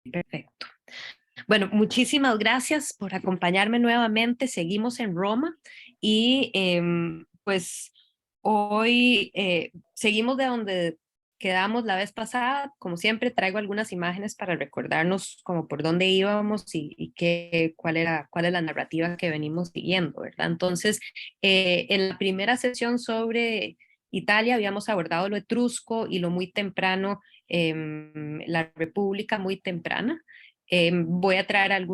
Perfecto. Bueno, muchísimas gracias por acompañarme nuevamente. Seguimos en Roma y pues hoy seguimos de donde quedamos la vez pasada. Como siempre, traigo algunas imágenes para recordarnos como por dónde íbamos y cuál es la narrativa que venimos siguiendo, ¿verdad? Entonces, en la primera sesión sobre Italia habíamos abordado lo etrusco y lo muy temprano, la República muy temprana. Voy a traer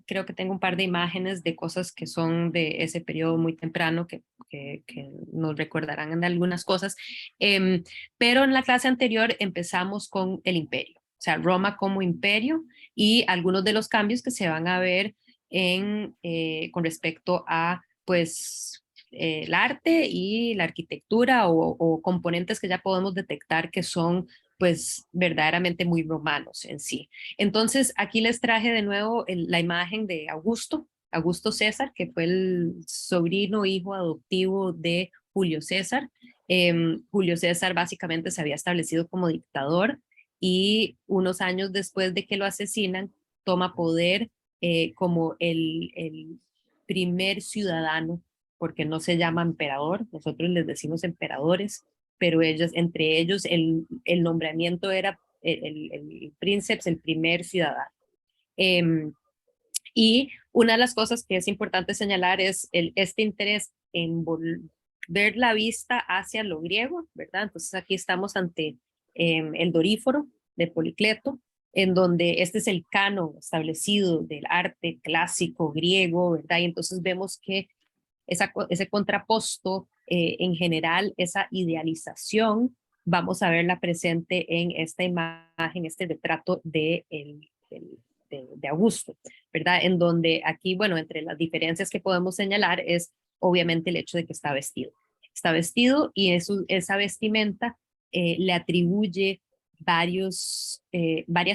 creo que tengo un par de imágenes de cosas que son de ese periodo muy temprano que nos recordarán en algunas cosas. Em, pero en la clase anterior empezamos con el imperio, o sea, Roma como imperio y algunos de los cambios que se van a ver con respecto a, pues, el arte y la arquitectura o componentes que ya podemos detectar que son, pues, verdaderamente muy romanos en sí. Entonces, aquí les traje de nuevo la imagen de Augusto César, que fue el sobrino hijo adoptivo de Julio César. Julio César básicamente se había establecido como dictador y unos años después de que lo asesinan, toma poder como el primer ciudadano, porque no se llama emperador, nosotros les decimos emperadores, pero entre ellos el nombramiento era el príncipe, el primer ciudadano. Eh, y una de las cosas que es importante señalar es este interés en volver la vista hacia lo griego, ¿verdad? Entonces aquí estamos ante el Doríforo de Policleto, en donde este es el canon establecido del arte clásico griego, ¿verdad? Y entonces vemos que ese contraposto, en general, esa idealización, vamos a verla presente en esta imagen, este retrato de Augusto, ¿verdad? En donde aquí, bueno, entre las diferencias que podemos señalar es obviamente el hecho de que está vestido. Está vestido y esa vestimenta le atribuye varias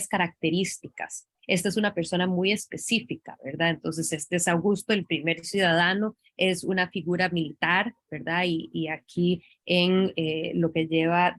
características. Esta es una persona muy específica, ¿verdad? Entonces, este es Augusto, el primer ciudadano, es una figura militar, ¿verdad? Y aquí en lo que lleva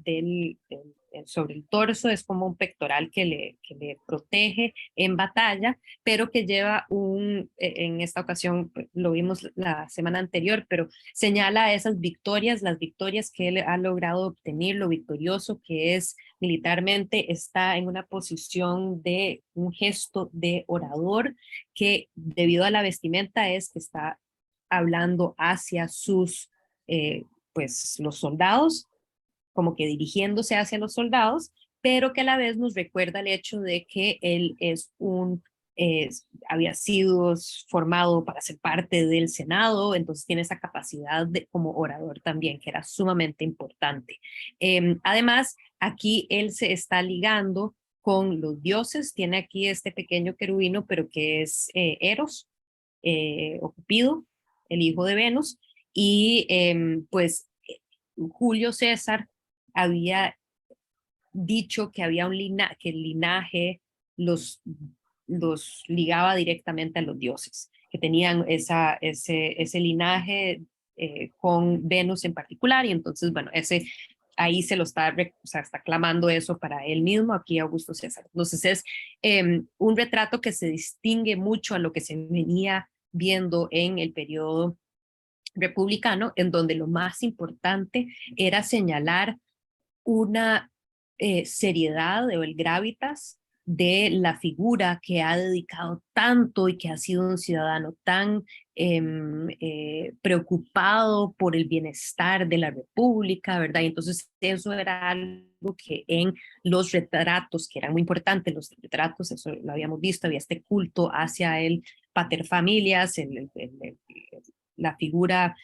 sobre el torso es como un pectoral que le protege en batalla, pero que lleva en esta ocasión, pues, lo vimos la semana anterior, pero señala esas victorias, las victorias que él ha logrado obtener, lo victorioso que es militarmente, está en una posición de un gesto de orador que debido a la vestimenta es que está hablando hacia eh, pues los soldados, como que dirigiéndose hacia los soldados, pero que a la vez nos recuerda el hecho de que él había sido formado para ser parte del Senado, entonces tiene esa capacidad como orador también, que era sumamente importante. Además, aquí él se está ligando con los dioses, tiene aquí este pequeño querubino, pero que es Eros, o Cupido, el hijo de Venus, y pues Julio César había dicho que había que el linaje los, los ligaba directamente a los dioses, que tenían ese linaje con Venus en particular, y entonces, bueno, ahí se lo está, o sea, está clamando eso para él mismo, aquí Augusto César. Entonces es un retrato que se distingue mucho a lo que se venía viendo en el periodo republicano, en donde lo más importante era señalar una seriedad o el gravitas de la figura que ha dedicado tanto y que ha sido un ciudadano tan preocupado por el bienestar de la República, ¿verdad? Y entonces eso era algo que en los retratos, que eran muy importantes, los retratos, eso lo habíamos visto, había este culto hacia el paterfamilias, la figura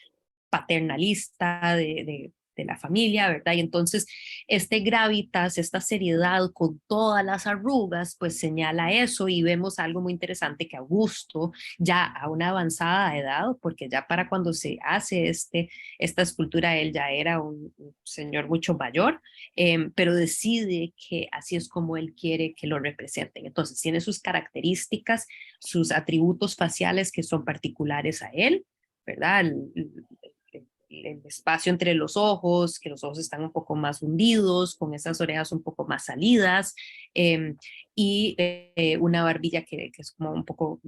paternalista de la familia, ¿verdad? Y entonces este gravitas, esta seriedad con todas las arrugas, pues señala eso y vemos algo muy interesante que Augusto, ya a una avanzada edad, porque ya para cuando se hace esta escultura, él ya era un señor mucho mayor, pero decide que así es como él quiere que lo representen. Entonces tiene sus características, sus atributos faciales que son particulares a él, ¿verdad? el espacio entre los ojos, que los ojos están un poco más hundidos, con esas orejas un poco más salidas, y una barbilla que es como un poco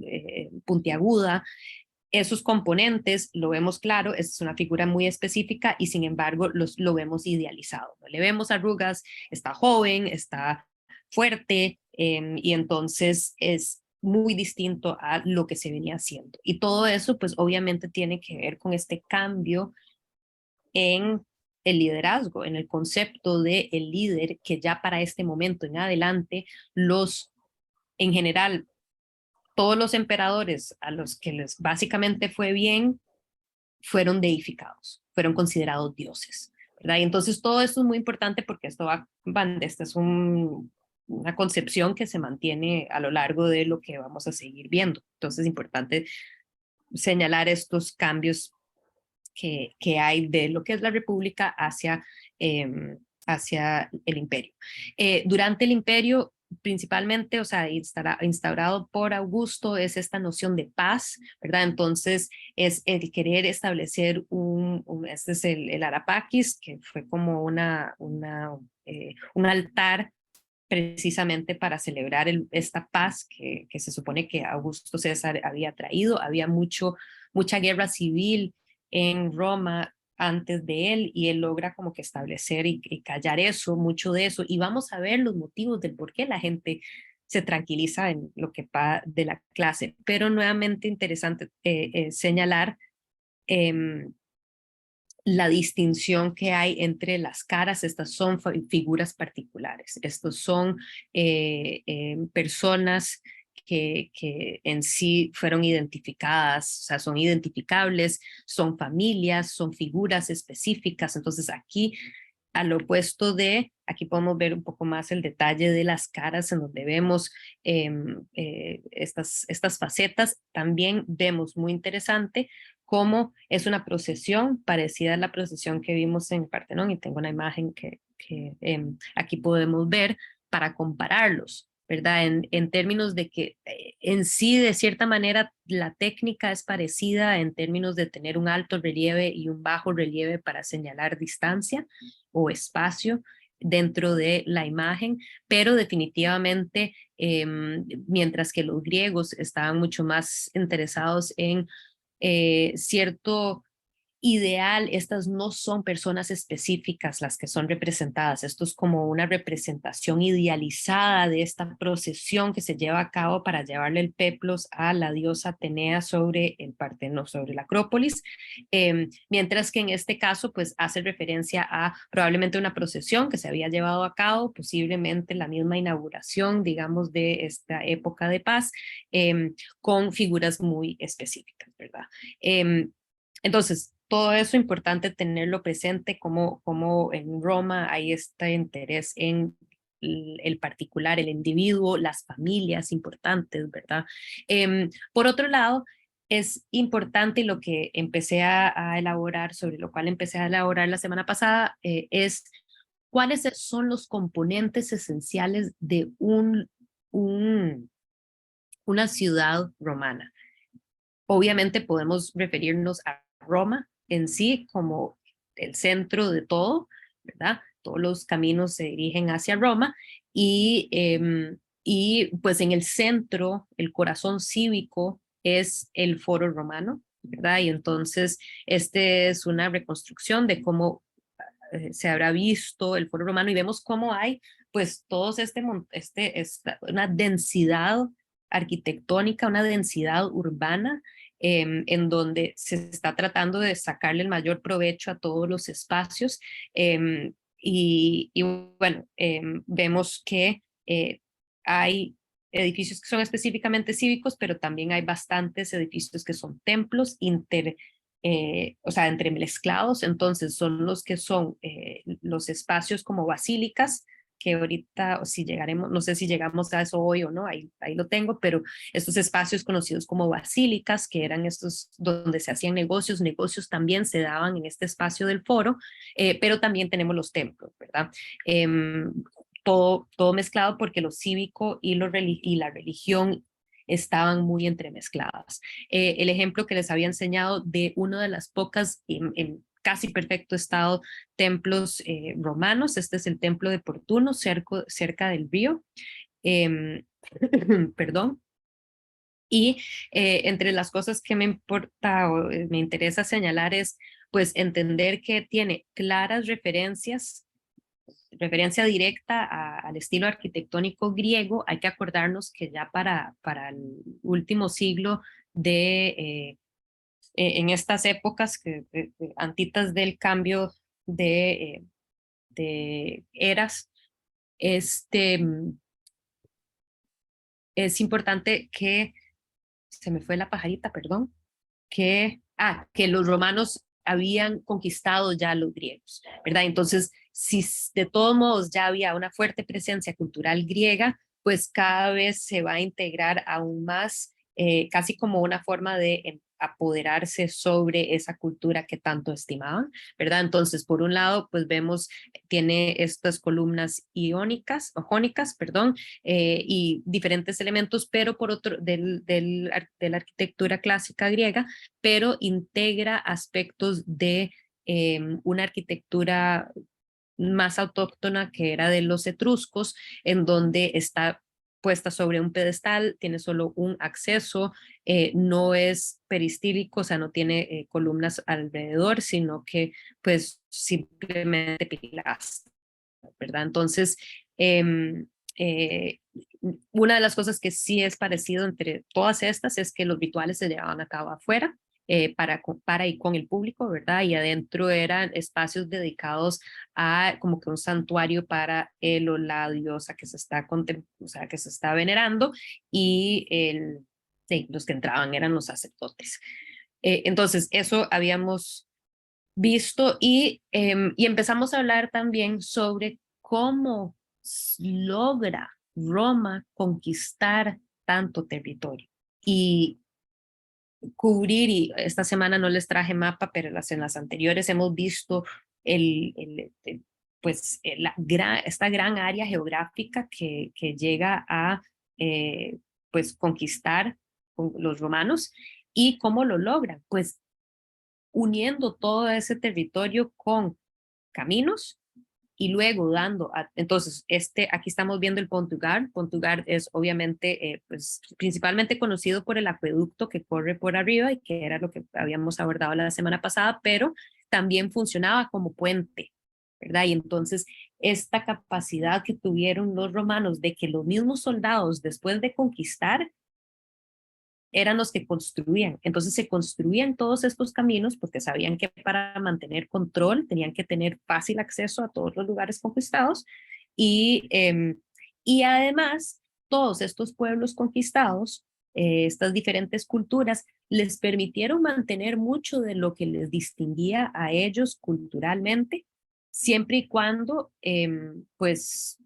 puntiaguda. Esos componentes lo vemos claro, es una figura muy específica y sin embargo lo vemos idealizado. No le vemos arrugas, está joven, está fuerte, y entonces es muy distinto a lo que se venía haciendo. Y todo eso pues obviamente tiene que ver con este cambio en el liderazgo, en el concepto de el líder, que ya para este momento en adelante en general, todos los emperadores a los que les básicamente fue bien fueron deificados, fueron considerados dioses, ¿verdad? Y entonces todo esto es muy importante porque esta es una concepción que se mantiene a lo largo de lo que vamos a seguir viendo. Entonces es importante señalar estos cambios que hay de lo que es la república hacia el imperio. Durante el imperio, principalmente, o sea, instaurado por Augusto, es esta noción de paz, ¿verdad? Entonces, es el querer establecer este es el Arapaquis, que fue como un altar precisamente para celebrar esta paz que se supone que Augusto César había traído. Había mucha guerra civil en Roma antes de él y él logra como que establecer y callar eso, mucho de eso. Y vamos a ver los motivos del por qué la gente se tranquiliza en lo que va de la clase. Pero nuevamente interesante señalar eh, la distinción que hay entre las caras. Estas son figuras particulares, estos son personas que en sí fueron identificadas, o sea, son identificables, son familias, son figuras específicas. Entonces aquí, al opuesto aquí podemos ver un poco más el detalle de las caras, en donde vemos estas facetas. También vemos muy interesante cómo es una procesión parecida a la procesión que vimos en Partenón, y tengo una imagen que aquí podemos ver para compararlos, ¿verdad? En términos de que en sí, de cierta manera, la técnica es parecida en términos de tener un alto relieve y un bajo relieve para señalar distancia o espacio dentro de la imagen, pero definitivamente, mientras que los griegos estaban mucho más interesados en cierto ideal, estas no son personas específicas las que son representadas. Esto es como una representación idealizada de esta procesión que se lleva a cabo para llevarle el peplos a la diosa Atenea sobre el Partenón, sobre la Acrópolis, mientras que en este caso pues hace referencia a probablemente una procesión que se había llevado a cabo, posiblemente la misma inauguración, digamos, de esta época de paz, con figuras muy específicas, ¿verdad? Entonces, todo eso es importante tenerlo presente, como en Roma hay este interés en el particular, el individuo, las familias importantes, ¿verdad? Por otro lado, es importante, lo que empecé a elaborar, sobre lo cual empecé a elaborar la semana pasada, es cuáles son los componentes esenciales de una ciudad romana. Obviamente podemos referirnos a Roma en sí como el centro de todo, ¿verdad? Todos los caminos se dirigen hacia Roma y pues en el centro, el corazón cívico es el Foro Romano, ¿verdad? Y entonces este es una reconstrucción de cómo se habrá visto el Foro Romano, y vemos cómo hay pues todos una densidad arquitectónica, una densidad urbana, en donde se está tratando de sacarle el mayor provecho a todos los espacios. Y bueno, vemos que hay edificios que son específicamente cívicos, pero también hay bastantes edificios que son templos o sea, entremezclados. Entonces son los que son los espacios como basílicas, que ahorita, si llegaremos, no sé si llegamos a eso hoy o no, ahí lo tengo, pero estos espacios conocidos como basílicas, que eran estos donde se hacían negocios también se daban en este espacio del foro, pero también tenemos los templos, ¿verdad? Todo mezclado, porque lo cívico y la religión estaban muy entremezcladas. El ejemplo que les había enseñado de una de las pocas casi perfecto estado templos romanos. Este es el templo de Portuno, cerca del río. Em, perdón. Y entre las cosas que me importa o me interesa señalar es pues entender que tiene claras referencia directa al estilo arquitectónico griego. Hay que acordarnos que ya para el último siglo en estas épocas antitas del cambio de eras, este, es importante que, se me fue la pajarita, perdón, que los romanos habían conquistado ya a los griegos, ¿verdad? Entonces, si de todos modos ya había una fuerte presencia cultural griega, pues cada vez se va a integrar aún más, casi como una forma de apoderarse sobre esa cultura que tanto estimaban, ¿verdad? Entonces, por un lado, pues vemos, tiene estas columnas iónicas, o jónicas, perdón, y diferentes elementos, pero por otro, de la arquitectura clásica griega, pero integra aspectos de una arquitectura más autóctona que era de los etruscos, en donde está puesta sobre un pedestal, tiene solo un acceso, no es peristílico, o sea, no tiene columnas alrededor, sino que pues simplemente pilastras, ¿verdad? Entonces, eh, eh, una de las cosas que sí es parecido entre todas estas es que los rituales se llevaban a cabo afuera, para y con el público, ¿verdad? Y adentro eran espacios dedicados a como que un santuario para él o la diosa que se está, o sea, que se está venerando, y sí, los que entraban eran los sacerdotes. Entonces, eso habíamos visto, y empezamos a hablar también sobre cómo logra Roma conquistar tanto territorio y cubrir. Y esta semana no les traje mapa, pero en las anteriores hemos visto pues esta gran área geográfica que llega a pues conquistar con los romanos. ¿Y cómo lo logran? Pues uniendo todo ese territorio con caminos y luego entonces, aquí estamos viendo el Pont-du-Gard. Pont-du-Gard es obviamente, pues, principalmente conocido por el acueducto que corre por arriba, y que era lo que habíamos abordado la semana pasada, pero también funcionaba como puente, ¿verdad? Y entonces, esta capacidad que tuvieron los romanos de que los mismos soldados, después de conquistar, eran los que construían. Entonces se construían todos estos caminos porque sabían que para mantener control tenían que tener fácil acceso a todos los lugares conquistados, y además todos estos pueblos conquistados, estas diferentes culturas, les permitieron mantener mucho de lo que les distinguía a ellos culturalmente, siempre y cuando pues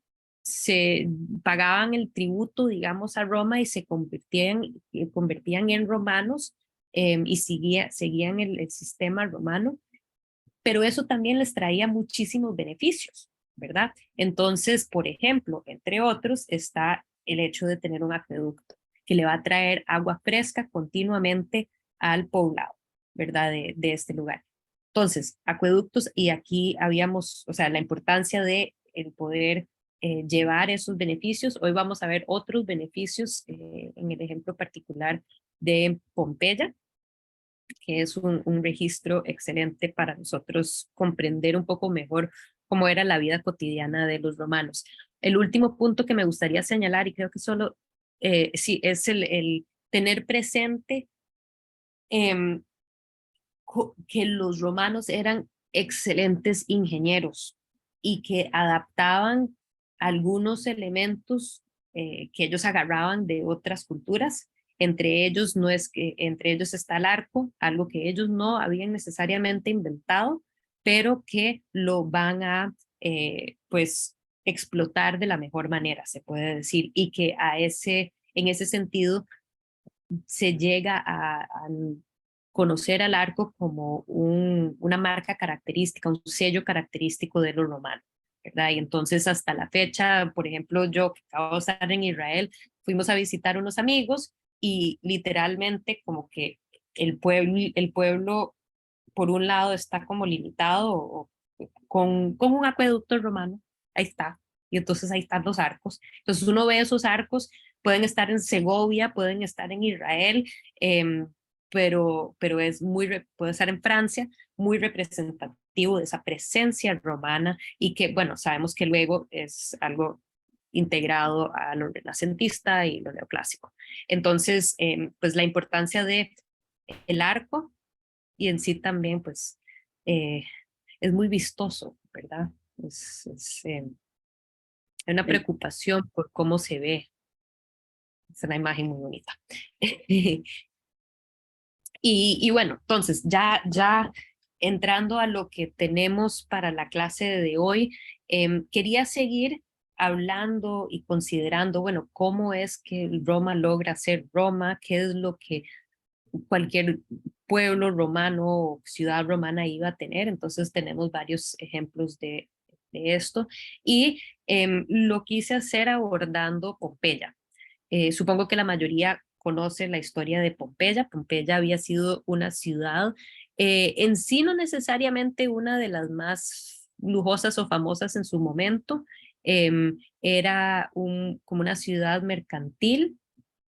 se pagaban el tributo, digamos, a Roma, y se convertían en romanos, y seguían el sistema romano, pero eso también les traía muchísimos beneficios, ¿verdad? Entonces, por ejemplo, entre otros, está el hecho de tener un acueducto que le va a traer agua fresca continuamente al poblado, ¿verdad? De este lugar. Entonces, acueductos, y aquí habíamos, o sea, la importancia de el poder llevar esos beneficios. Hoy vamos a ver otros beneficios, en el ejemplo particular de Pompeya, que es un registro excelente para nosotros comprender un poco mejor cómo era la vida cotidiana de los romanos. El último punto que me gustaría señalar, y creo que solo, sí, es el tener presente eh, que los romanos eran excelentes ingenieros y que adaptaban algunos elementos que ellos agarraban de otras culturas. Entre ellos está el arco, algo que ellos no habían necesariamente inventado, pero que lo van a pues explotar de la mejor manera, se puede decir, y que en ese sentido se llega a conocer al arco como una marca característica, un sello característico de lo romano, ¿verdad? Y entonces hasta la fecha, por ejemplo, yo que acabo de estar en Israel, fuimos a visitar unos amigos, y literalmente como que el pueblo por un lado está como limitado con un acueducto romano, ahí está, y entonces ahí están los arcos. Entonces uno ve esos arcos, pueden estar en Segovia, pueden estar en Israel, pero es puede estar en Francia, muy representativo de esa presencia romana y que, bueno, sabemos que luego es algo integrado a lo renacentista y lo neoclásico. Entonces, pues la importancia de el arco y en sí también, pues, eh, es muy vistoso, ¿verdad? Hay una Sí. preocupación por cómo se ve. Es una imagen muy bonita. Y bueno, entonces ya entrando a lo que tenemos para la clase de hoy, quería seguir hablando y considerando, bueno, cómo es que Roma logra ser Roma, qué es lo que cualquier pueblo romano o ciudad romana iba a tener. Entonces tenemos varios ejemplos de esto. Y lo quise hacer abordando Pompeya. Supongo que la mayoría conoce la historia de Pompeya. Pompeya había sido una ciudad, en sí no necesariamente una de las más lujosas o famosas en su momento. Era como una ciudad mercantil,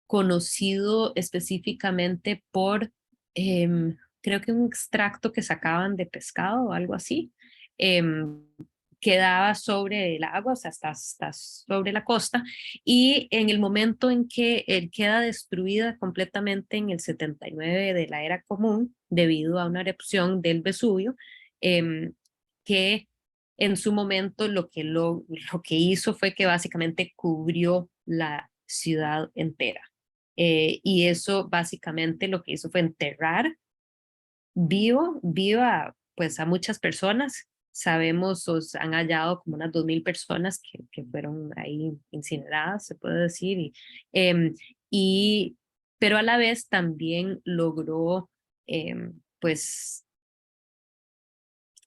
conocido específicamente por, creo que un extracto que sacaban de pescado o algo así. em, Quedaba sobre el agua, o sea, está sobre la costa, y en el momento en que él queda destruida completamente en el 79 de la era común, debido a una erupción del Vesubio, que en su momento lo que hizo fue que básicamente cubrió la ciudad entera. Y eso básicamente lo que hizo fue enterrar viva pues a muchas personas. Sabemos, os han hallado como unas 2000 personas que fueron ahí incineradas, se puede decir, em, y, pero a la vez también logró pues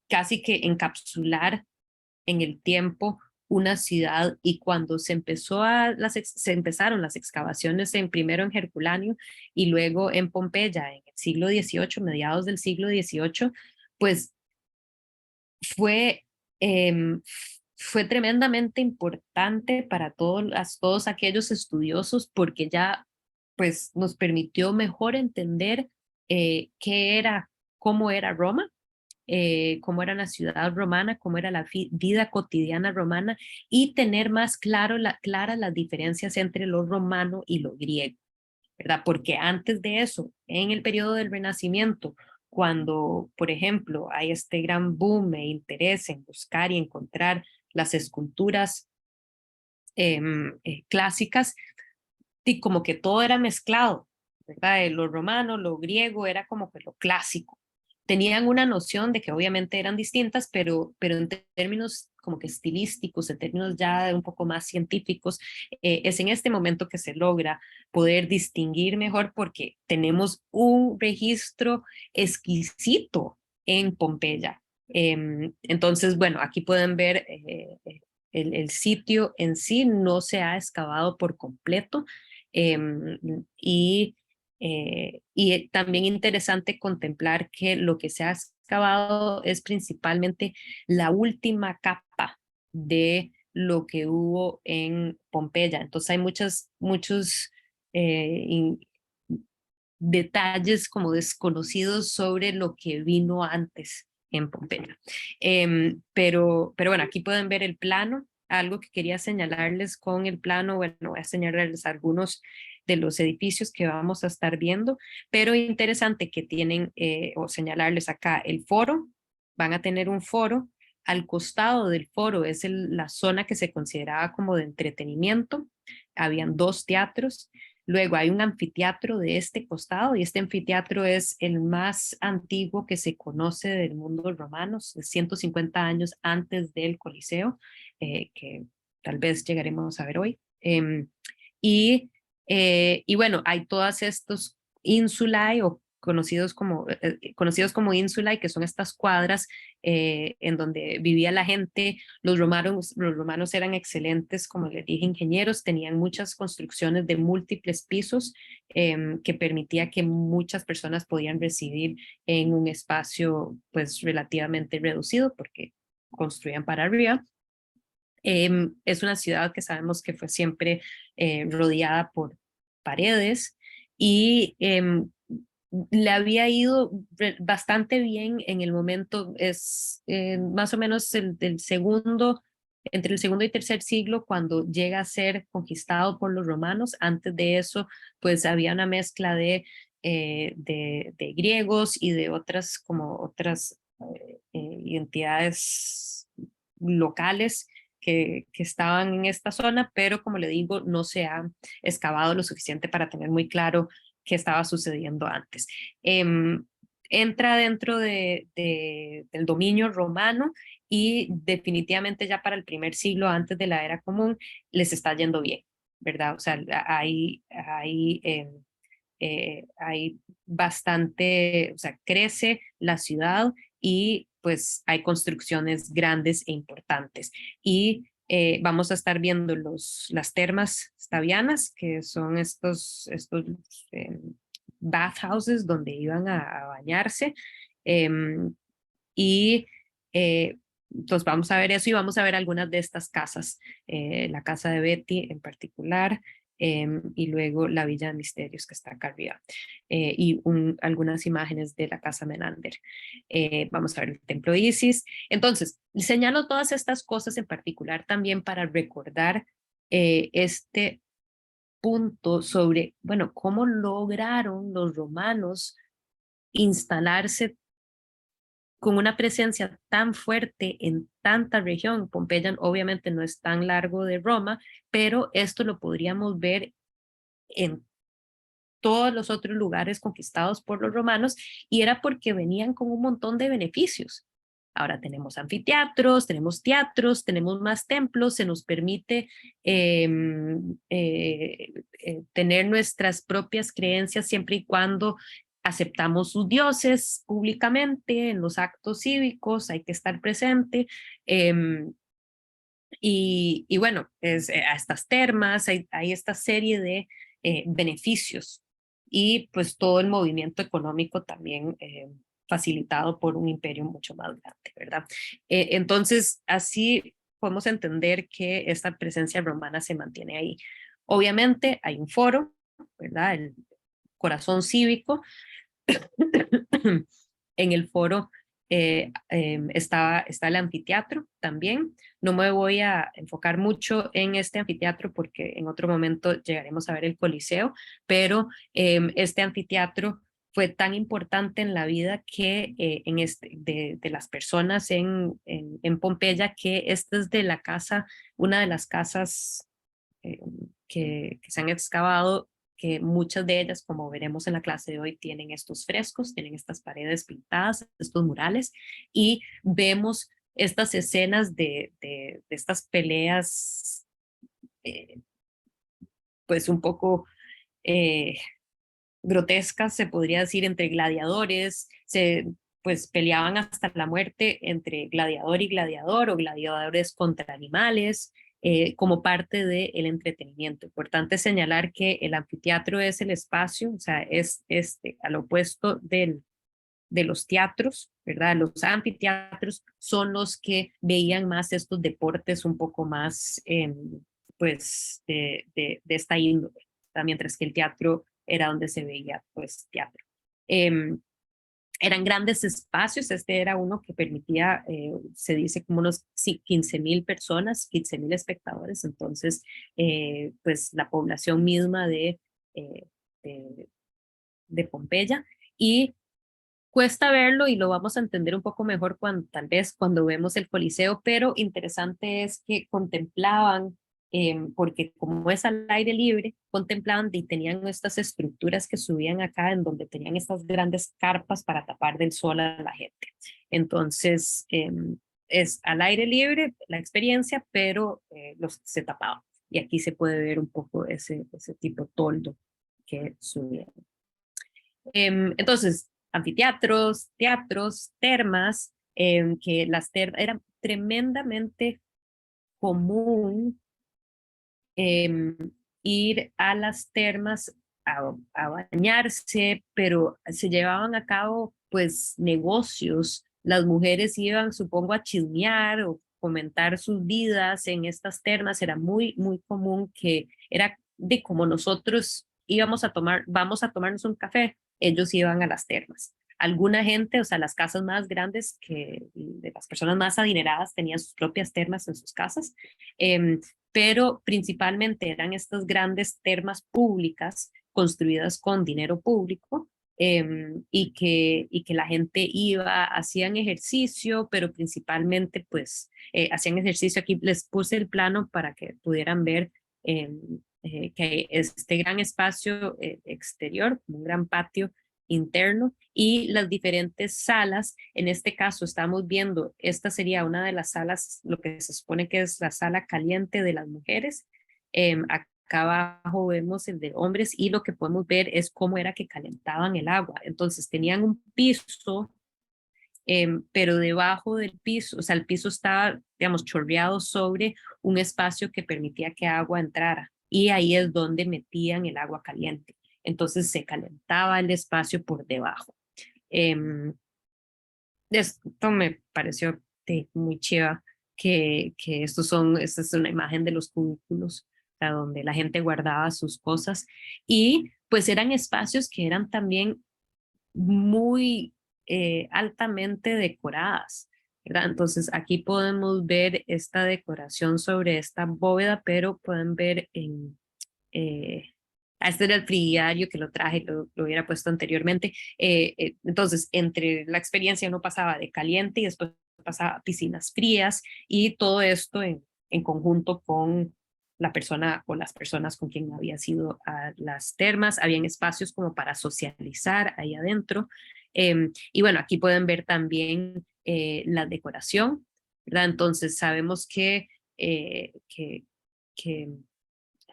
casi que encapsular en el tiempo una ciudad. Y cuando se empezaron las excavaciones primero en Herculano y luego en Pompeya en el siglo XVIII, mediados del siglo XVIII, pues fue, eh, fue tremendamente importante para todos aquellos estudiosos porque ya pues nos permitió mejor entender qué era, cómo era Roma, cómo era la ciudad romana, cómo era la vida cotidiana romana y tener más claras las diferencias entre lo romano y lo griego, ¿verdad? Porque antes de eso, en el periodo del Renacimiento, cuando, por ejemplo, hay este gran boom e interés en buscar y encontrar las esculturas clásicas, y como que todo era mezclado, ¿verdad? Lo romano, lo griego era como que lo clásico. Tenían una noción de que obviamente eran distintas, pero en términos como que estilísticos, en términos ya un poco más científicos, es en este momento que se logra poder distinguir mejor porque tenemos un registro exquisito en Pompeya. Entonces, bueno, aquí pueden ver el sitio en sí no se ha excavado por completo. Em, y, y también interesante contemplar que lo que se ha excavado es principalmente la última capa de lo que hubo en Pompeya. Entonces hay muchos detalles como desconocidos sobre lo que vino antes en Pompeya. Pero bueno, aquí pueden ver el plano. Algo que quería señalarles con el plano, bueno, voy a señalarles algunos de los edificios que vamos a estar viendo, pero interesante que tienen, o señalarles acá, el foro, van a tener un foro. Al costado del foro es la zona que se consideraba como de entretenimiento. Habían dos teatros. Luego hay un anfiteatro de este costado y este anfiteatro es el más antiguo que se conoce del mundo romano, 150 años antes del Coliseo, que tal vez llegaremos a ver hoy. Y bueno, hay todas estos insulae o conocidos como insulae, que son estas cuadras en donde vivía la gente. Los romanos eran excelentes, como les dije, ingenieros, tenían muchas construcciones de múltiples pisos que permitía que muchas personas podían residir en un espacio pues relativamente reducido porque construían para arriba. Es una ciudad que sabemos que fue siempre rodeada por paredes y le había ido bastante bien en el momento, es más o menos entre el segundo y tercer siglo cuando llega a ser conquistado por los romanos. Antes de eso, pues había una mezcla de griegos y de otras identidades locales que estaban en esta zona, pero como le digo, no se ha excavado lo suficiente para tener muy claro qué estaba sucediendo antes. Entra dentro del dominio romano y definitivamente ya para el primer siglo antes de la era común les está yendo bien, ¿verdad? O sea, hay bastante, o sea, crece la ciudad y pues hay construcciones grandes e importantes. Y vamos a estar viendo las termas stavianas, que son estos bathhouses donde iban a bañarse. Y entonces vamos a ver eso y vamos a ver algunas de estas casas, la casa de Betty en particular, y luego la Villa de Misterios que está acá arriba, y algunas imágenes de la casa Menander. Vamos a ver el templo Isis. Entonces, señalo todas estas cosas en particular también para recordar este punto sobre, bueno, cómo lograron los romanos instalarse con una presencia tan fuerte en tanta región. Pompeya obviamente no es tan largo de Roma, pero esto lo podríamos ver en todos los otros lugares conquistados por los romanos y era porque venían con un montón de beneficios. Ahora tenemos anfiteatros, tenemos teatros, tenemos más templos, se nos permite tener nuestras propias creencias siempre y cuando aceptamos sus dioses públicamente en los actos cívicos, hay que estar presente. Y bueno, a estas termas hay esta serie de beneficios y pues todo el movimiento económico también facilitado por un imperio mucho más grande, ¿verdad? Entonces, así podemos entender que esta presencia romana se mantiene ahí. Obviamente hay un foro, ¿verdad? El corazón cívico. En el foro está el anfiteatro también. No me voy a enfocar mucho en este anfiteatro porque en otro momento llegaremos a ver el Coliseo, pero este anfiteatro fue tan importante en la vida que de las personas en Pompeya, que esta es de la casa, una de las casas eh, que se han excavado, que muchas de ellas, como veremos en la clase de hoy, tienen estos frescos, tienen estas paredes pintadas, estos murales, y vemos estas escenas de estas peleas, eh, pues un poco grotescas, se podría decir, entre gladiadores, pues peleaban hasta la muerte entre gladiador y gladiador o gladiadores contra animales, como parte del entretenimiento. Importante señalar que el anfiteatro es el espacio, o sea, es al opuesto de los teatros, ¿verdad? Los anfiteatros son los que veían más estos deportes un poco más, pues, de esta índole, ¿verdad? Mientras que el teatro era donde se veía, pues, teatro. Eh, Eran grandes espacios, este era uno que permitía, se dice como unos 15,000 personas, 15,000 espectadores, entonces, pues la población misma eh, de, de Pompeya, y cuesta verlo y lo vamos a entender un poco mejor tal vez cuando vemos el Coliseo, pero interesante es que contemplaban, porque como es al aire libre, contemplaban y tenían estas estructuras que subían acá en donde tenían estas grandes carpas para tapar del sol a la gente. Entonces, es al aire libre la experiencia, pero se tapaban. Y aquí se puede ver un poco ese tipo de toldo que subían. Entonces, anfiteatros, teatros, termas, que las termas eran tremendamente común em, ir a las termas a bañarse, pero se llevaban a cabo pues negocios. Las mujeres iban, supongo, a chismear o comentar sus vidas en estas termas. Era muy, muy común que era de como nosotros íbamos a tomar, vamos a tomarnos un café, ellos iban a las termas. Alguna gente, o sea, las casas más grandes que de las personas más adineradas tenían sus propias termas en sus casas. Eh, pero principalmente eran estas grandes termas públicas construidas con dinero público, y que la gente iba, hacían ejercicio, pero principalmente pues hacían ejercicio. Aquí les puse el plano para que pudieran ver que este gran espacio exterior, un gran patio interno, y las diferentes salas. En este caso estamos viendo, esta sería una de las salas, lo que se supone que es la sala caliente de las mujeres. Acá abajo vemos el de hombres, y lo que podemos ver es cómo era que calentaban el agua. Entonces tenían un piso, pero debajo del piso, o sea, el piso estaba, digamos, chorreado sobre un espacio que permitía que agua entrara, y ahí es donde metían el agua caliente. Entonces se calentaba el espacio por debajo. Eh, Esto me pareció muy chiva, que esta es una imagen de los cubículos, o sea, donde la gente guardaba sus cosas, y pues eran espacios que eran también muy altamente decoradas, ¿verdad? Entonces aquí podemos ver esta decoración sobre esta bóveda, pero pueden ver eh, este era el friario que lo traje, lo hubiera puesto anteriormente. Entonces, entre la experiencia uno pasaba de caliente y después pasaba a piscinas frías, y todo esto en conjunto con la persona o las personas con quien había sido a las termas. Habían espacios como para socializar ahí adentro. Y bueno, aquí pueden ver también la decoración, ¿verdad? Entonces sabemos eh, que, que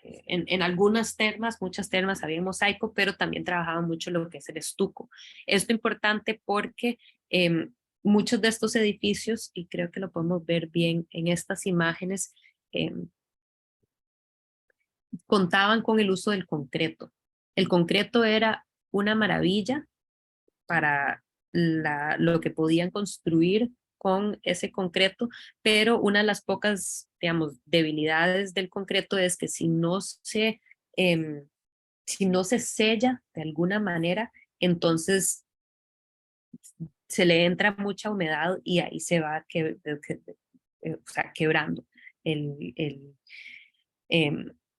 en algunas termas, muchas termas había mosaico, pero también trabajaban mucho lo que es el estuco. Esto es importante porque muchos de estos edificios, y creo que lo podemos ver bien en estas imágenes, eh, contaban con el uso del concreto. El concreto era una maravilla para lo que podían construir con ese concreto, pero una de las pocas, digamos, debilidades del concreto es que eh, si no se sella de alguna manera, entonces se le entra mucha humedad y ahí se va o sea, quebrando el, el, eh,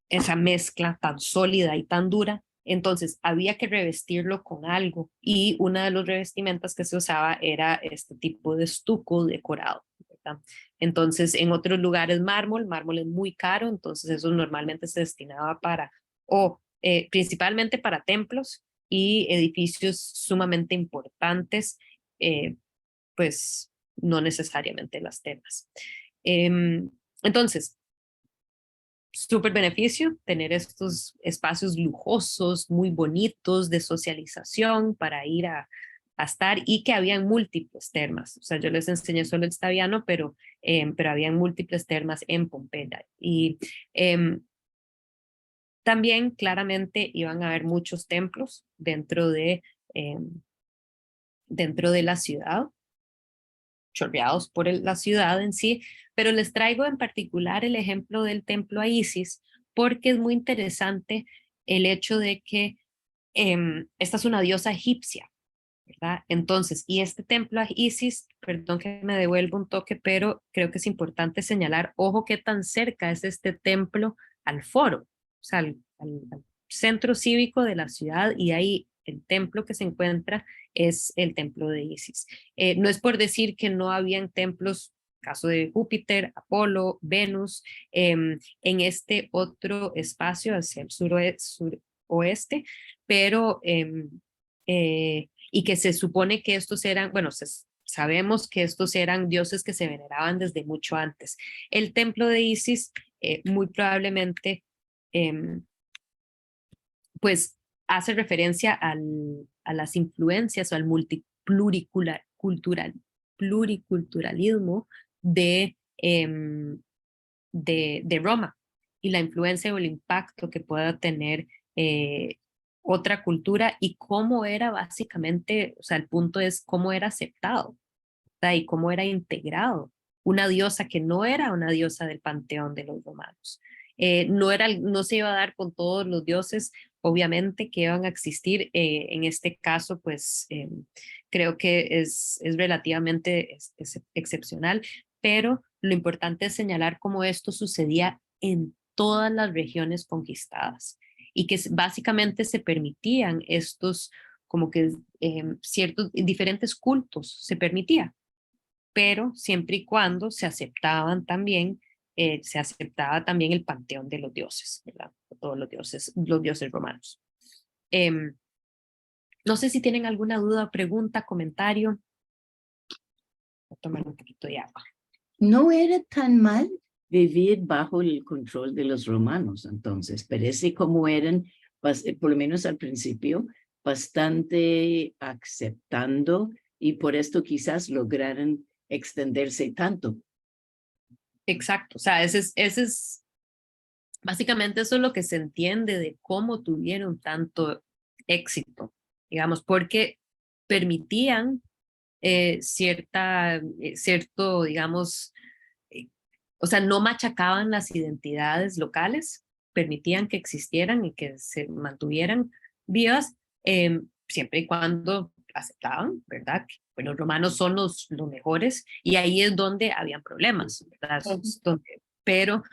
esa mezcla tan sólida y tan dura. Entonces había que revestirlo con algo, y una de los revestimentos que se usaba era este tipo de estuco decorado, ¿verdad? Entonces en otros lugares mármol es muy caro, entonces eso normalmente se destinaba para, o principalmente para templos y edificios sumamente importantes, eh, pues no necesariamente las telas. Entonces, súper beneficio tener estos espacios lujosos, muy bonitos de socialización para ir a estar, y que habían múltiples termas. O sea, yo les enseñé solo el Staviano, pero habían múltiples termas en Pompeya. Y eh, también claramente iban a haber muchos templos eh, dentro de la ciudad, chorreados por la ciudad en sí, pero les traigo en particular el ejemplo del templo a Isis, porque es muy interesante el hecho de que esta es una diosa egipcia, ¿verdad? Entonces, y este templo a Isis, perdón que me devuelvo un toque, pero creo que es importante señalar, ojo qué tan cerca es este templo al foro, o sea, al centro cívico de la ciudad, y ahí el templo que se encuentra es el templo de Isis. No es por decir que no habían templos, caso de Júpiter, Apolo, Venus, en este otro espacio hacia el suroeste, pero y que se supone que estos eran, bueno, sabemos que estos eran dioses que se veneraban desde mucho antes. El templo de Isis muy probablemente, eh, pues hace referencia a las influencias o al pluriculturalismo de Roma y la influencia o el impacto que pueda tener otra cultura y cómo era básicamente, o sea, el punto es cómo era aceptado, ¿verdad? Y cómo era integrado una diosa que no era una diosa del panteón de los romanos. No se iba a dar con todos los dioses, obviamente, que iban a existir. En este caso, pues creo que es relativamente excepcional, pero lo importante es señalar cómo esto sucedía en todas las regiones conquistadas y que básicamente se permitían estos, como que ciertos, diferentes cultos se permitía, pero siempre y cuando se aceptaban también, se aceptaba también el panteón de los dioses, ¿verdad? Todos los dioses romanos. Em, no sé si tienen alguna duda, pregunta, comentario. Voy a tomar un poquito de agua. No era tan mal vivir bajo el control de los romanos, entonces. Parece como eran, por lo menos al principio, bastante aceptando y por esto quizás lograran extenderse tanto. Exacto, o sea, básicamente eso es lo que se entiende de cómo tuvieron tanto éxito, digamos, porque permitían cierto, digamos, eh, o sea, no machacaban las identidades locales, permitían que existieran y que se mantuvieran vivas, siempre y cuando aceptaban, ¿verdad? Que, pues, los romanos son los mejores y ahí es donde habían problemas, ¿verdad? Pero,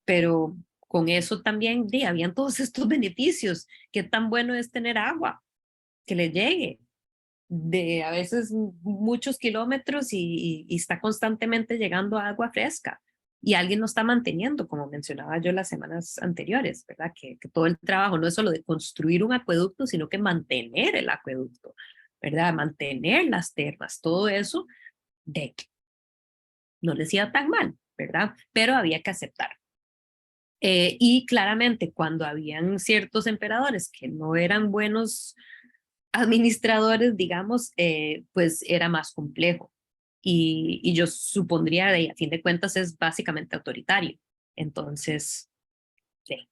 pero con eso también habían todos estos beneficios. Qué tan bueno es tener agua que le llegue de a veces muchos kilómetros y está constantemente llegando agua fresca y alguien lo está manteniendo, como mencionaba yo las semanas anteriores, ¿verdad? Que todo el trabajo no es solo de construir un acueducto, sino que mantener el acueducto, ¿verdad? Mantener las termas, todo eso de no les iba tan mal, ¿verdad? Pero había que aceptar. Y claramente cuando habían ciertos emperadores que no eran buenos administradores, digamos, pues era más complejo. Y yo supondría, a fin de cuentas, es básicamente autoritario. Entonces, sí.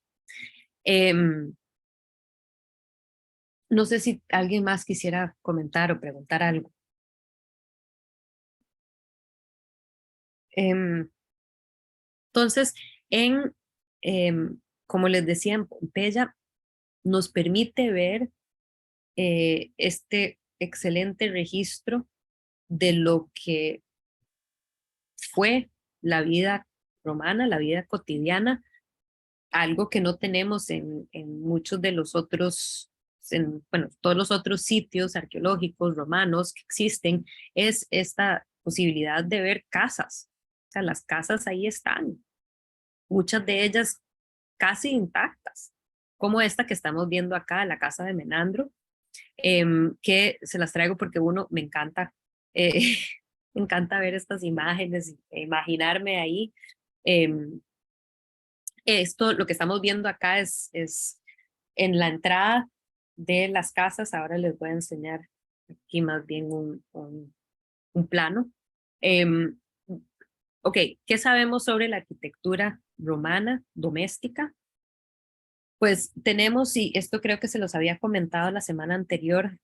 No sé si alguien más quisiera comentar o preguntar algo. Entonces, en, como les decía, en Pompeya nos permite ver este excelente registro de lo que fue la vida romana, la vida cotidiana, algo que no tenemos en muchos de los otros, bueno, todos los otros sitios arqueológicos romanos que existen, es esta posibilidad de ver casas. O sea, las casas ahí están, muchas de ellas casi intactas, como esta que estamos viendo acá, la casa de Menandro, que se las traigo porque uno me encanta, eh, me encanta ver estas imágenes, imaginarme ahí. Esto, lo que estamos viendo acá es en la entrada de las casas. Ahora les voy a enseñar aquí más bien un plano. Ok, ¿qué sabemos sobre la arquitectura romana doméstica? Pues tenemos, y esto creo que se los había comentado la semana anterior,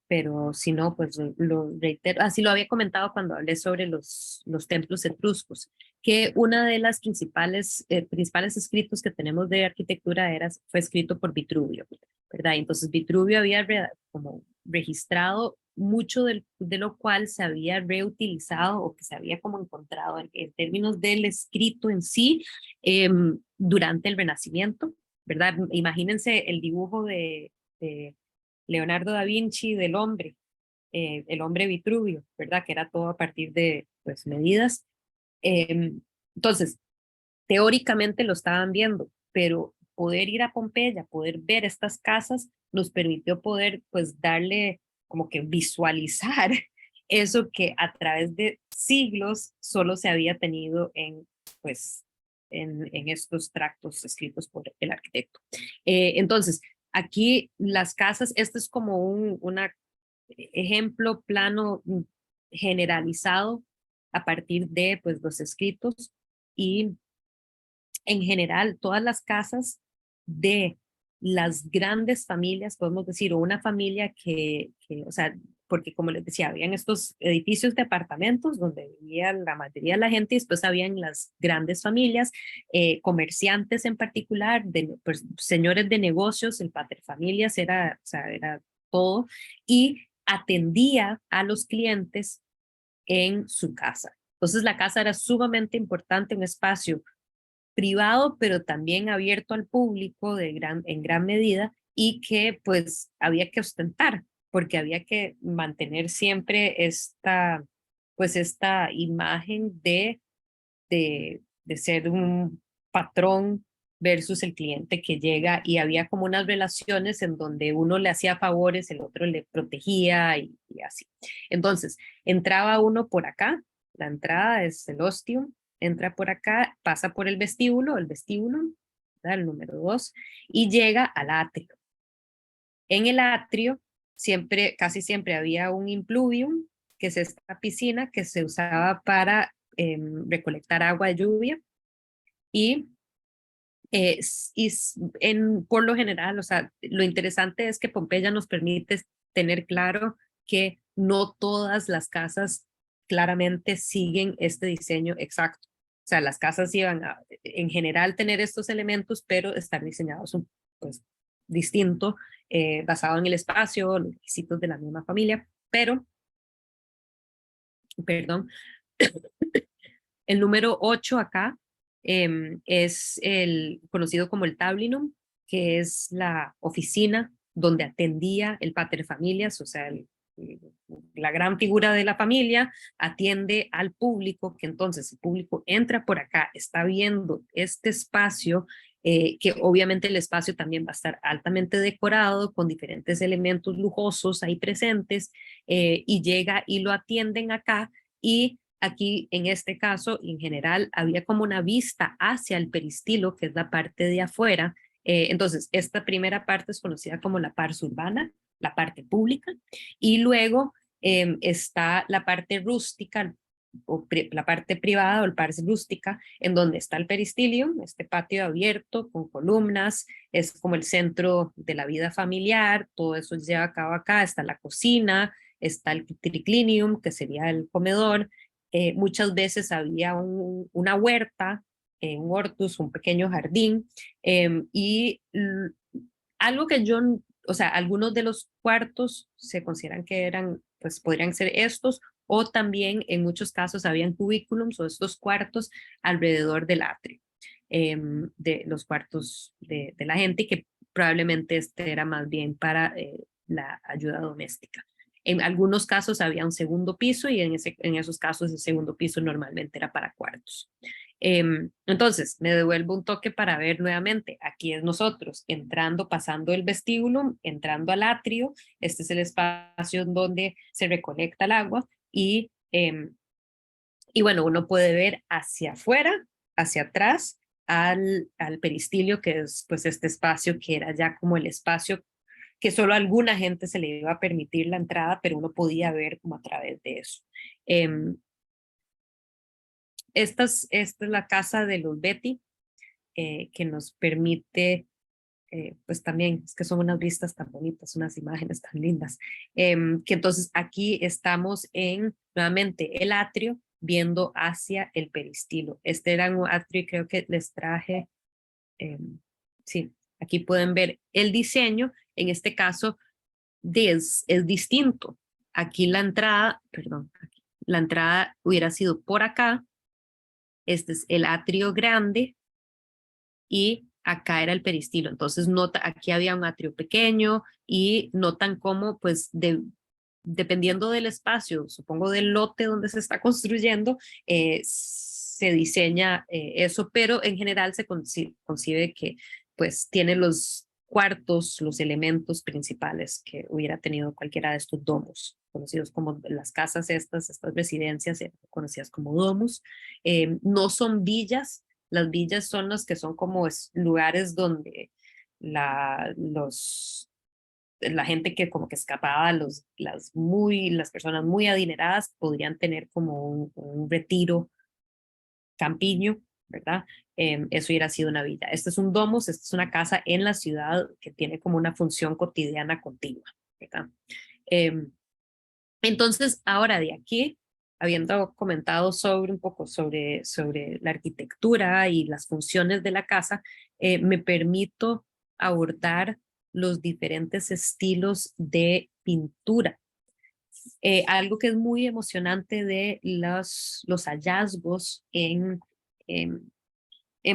pero si no, pues lo reitero. Así lo había comentado cuando hablé sobre los templos etruscos, que una de las principales escritos que tenemos de arquitectura fue escrito por Vitruvio, ¿verdad? Entonces Vitruvio había como registrado mucho de lo cual se había reutilizado o que se había como encontrado en términos del escrito en sí durante el Renacimiento, ¿verdad? Imagínense el dibujo de Leonardo da Vinci del hombre, el hombre Vitruvio, ¿verdad? Que era todo a partir de pues, medidas. Entonces, teóricamente lo estaban viendo, pero poder ir a Pompeya, poder ver estas casas, nos permitió poder pues darle como que visualizar eso que a través de siglos solo se había tenido pues en estos tractos escritos por el arquitecto. Entonces, aquí las casas, esto es como un ejemplo plano generalizado a partir de pues, los escritos y en general todas las casas de las grandes familias, podemos decir, o una familia o sea, porque como les decía, habían estos edificios de apartamentos donde vivía la mayoría de la gente y después habían las grandes familias, comerciantes en particular, pues, señores de negocios, el paterfamilias era, o sea, era todo, y atendía a los clientes en su casa. Entonces la casa era sumamente importante, un espacio privado, pero también abierto al público en gran medida y que pues había que ostentar, porque había que mantener siempre pues esta imagen de ser un patrón versus el cliente que llega y había como unas relaciones en donde uno le hacía favores, el otro le protegía y así. Entonces, entraba uno por acá, la entrada es el ostium, entra por acá, pasa por el vestíbulo, ¿verdad? El número 2, y llega al atrio. En el atrio siempre, casi siempre había un impluvium, que es esta piscina que se usaba para recolectar agua de lluvia y, por lo general, o sea, lo interesante es que Pompeya nos permite tener claro que no todas las casas claramente siguen este diseño exacto. O sea, las casas iban a, en general, tener estos elementos, pero están diseñados pues, distinto, basado en el espacio, los requisitos de la misma familia, pero, perdón, el número 8 acá es el conocido como el tablinum, que es la oficina donde atendía el paterfamilias, o sea, la gran figura de la familia, atiende al público, que entonces el público entra por acá, está viendo este espacio, que obviamente el espacio también va a estar altamente decorado con diferentes elementos lujosos ahí presentes, y llega y lo atienden acá y aquí, en este caso, en general, había como una vista hacia el peristilo, que es la parte de afuera. Entonces, esta primera parte es conocida como la pars urbana, la parte pública, y luego está la parte rústica, la parte privada o el pars rústica, en donde está el peristilium, este patio abierto con columnas, es como el centro de la vida familiar, todo eso se lleva a cabo acá, está la cocina, está el triclinium, que sería el comedor, muchas veces había una huerta, un hortus, un pequeño jardín, y algo que yo, o sea, algunos de los cuartos se consideran que eran, pues podrían ser estos, o también en muchos casos habían cubículums o estos cuartos alrededor del atrio, de los cuartos de la gente, que probablemente este era más bien para la ayuda doméstica. En algunos casos había un segundo piso y en esos casos el segundo piso normalmente era para cuartos. Entonces, me devuelvo un toque para ver nuevamente. Aquí es nosotros entrando, pasando el vestíbulo, entrando al atrio. Este es el espacio en donde se recolecta el agua y bueno, uno puede ver hacia afuera, hacia atrás, al peristilio, que es pues este espacio que era ya como el espacio que solo a alguna gente se le iba a permitir la entrada, pero uno podía ver como a través de eso. Esta es la casa de los Betty, que nos permite, pues también, es que son unas vistas tan bonitas, unas imágenes tan lindas, que entonces aquí estamos en, nuevamente, el atrio, viendo hacia el peristilo. Este era un atrio y creo que les traje, sí, aquí pueden ver el diseño, en este caso, es distinto. Aquí la entrada, perdón, aquí, la entrada hubiera sido por acá, este es el atrio grande y acá era el peristilo. Entonces, nota, aquí había un atrio pequeño y notan cómo, pues, dependiendo del espacio, supongo del lote donde se está construyendo, se diseña eso, pero en general se concibe que, pues, tiene los cuartos, los elementos principales que hubiera tenido cualquiera de estos domos, conocidos como las casas estas residencias conocidas como domos. No son villas, las villas son las que son como lugares donde la gente que como que escapaba, las personas muy adineradas podrían tener como un retiro campiño, ¿verdad? Eso hubiera sido una villa. Este es un domus, esta es una casa en la ciudad que tiene como una función cotidiana continua, ¿verdad? Em, entonces, ahora de aquí, habiendo comentado sobre un poco sobre la arquitectura y las funciones de la casa, me permito abordar los diferentes estilos de pintura. Algo que es muy emocionante de los hallazgos en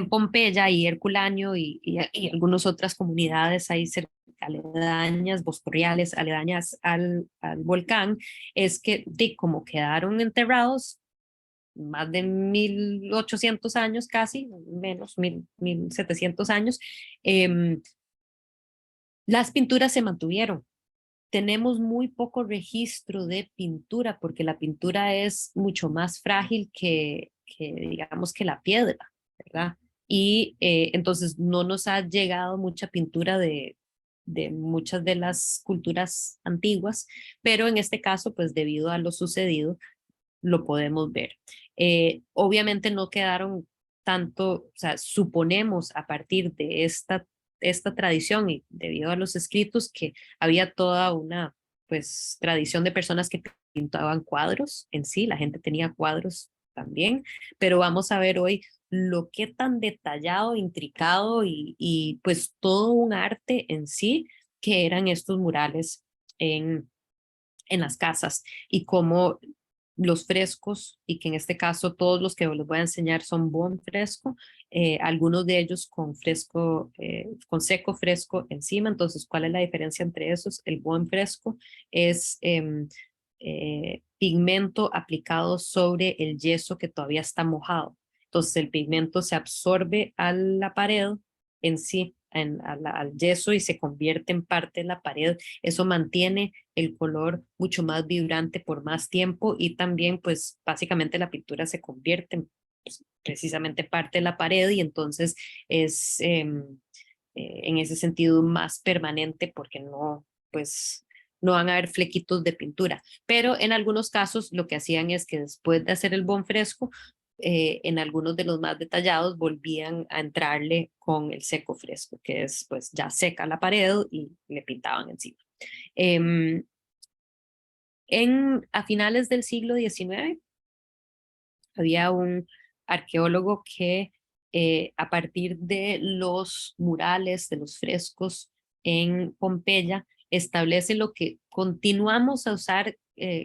Pompeya y Herculano y algunas otras comunidades ahí cerca, aledañas, boscorriales, aledañas al volcán, es que como quedaron enterrados más de 1800 años casi, menos 1700 años, las pinturas se mantuvieron. Tenemos muy poco registro de pintura porque la pintura es mucho más frágil que digamos, que la piedra, ¿verdad? Y entonces no nos ha llegado mucha pintura de muchas de las culturas antiguas, pero en este caso, pues debido a lo sucedido, lo podemos ver. Obviamente no quedaron tanto, o sea, suponemos a partir de esta tradición y debido a los escritos que había toda una pues tradición de personas que pintaban cuadros en sí, la gente tenía cuadros también, pero vamos a ver hoy lo que tan detallado, intricado y pues todo un arte en sí que eran estos murales en las casas y cómo los frescos, y que en este caso todos los que les voy a enseñar son buen fresco, algunos de ellos con seco fresco encima. Entonces, ¿cuál es la diferencia entre esos? El buen fresco es pigmento aplicado sobre el yeso que todavía está mojado. Entonces, el pigmento se absorbe a la pared en sí, al yeso, y se convierte en parte de la pared. Eso mantiene el color mucho más vibrante por más tiempo, y también pues básicamente la pintura se convierte en pues, precisamente parte de la pared, y entonces es en ese sentido más permanente porque no, pues no van a haber flequitos de pintura. Pero en algunos casos lo que hacían es que después de hacer el bon fresco, en algunos de los más detallados volvían a entrarle con el seco fresco, que es pues ya seca la pared y le pintaban encima. Eh, a finales del siglo XIX había un arqueólogo que a partir de los murales, de los frescos en Pompeya, establece lo que continuamos a usar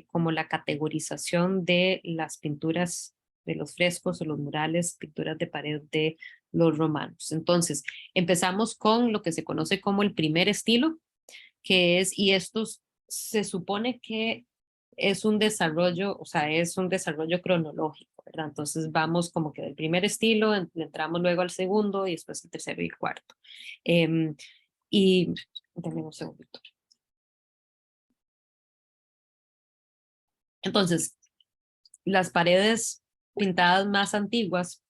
como la categorización de las pinturas de los frescos o los murales, pinturas de pared de los romanos. Entonces, empezamos con lo que se conoce como el primer estilo, que es, y estos se supone que es un desarrollo, o sea, es un desarrollo cronológico, ¿verdad? Entonces vamos como que del primer estilo, entramos luego al segundo y después el tercero y el cuarto. Y denme un segundito. Entonces, las paredes pintadas más antiguas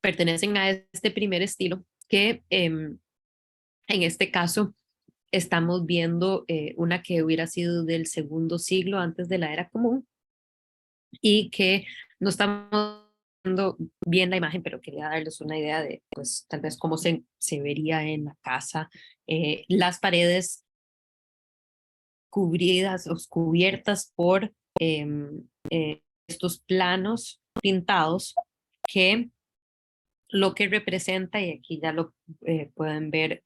pertenecen a este primer estilo que en este caso estamos viendo una que hubiera sido del segundo siglo antes de la era común, y que no estamos viendo bien la imagen, pero quería darles una idea de, pues, tal vez cómo se vería en la casa. Las paredes cubridas o cubiertas por estos planos pintados que lo que representa, y aquí ya lo pueden ver,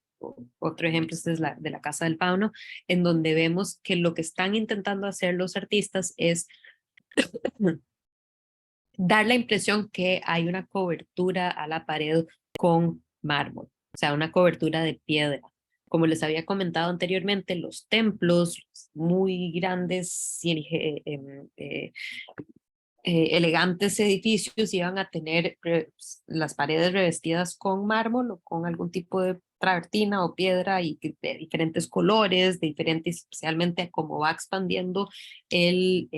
otro ejemplo este es de la Casa del Fauno, en donde vemos que lo que están intentando hacer los artistas es dar la impresión que hay una cobertura a la pared con mármol, o sea, una cobertura de piedra. Como les había comentado anteriormente, los templos muy grandes y elegantes edificios iban a tener las paredes revestidas con mármol o con algún tipo de travertina o piedra, y de diferentes colores, de diferentes, especialmente como va expandiendo el,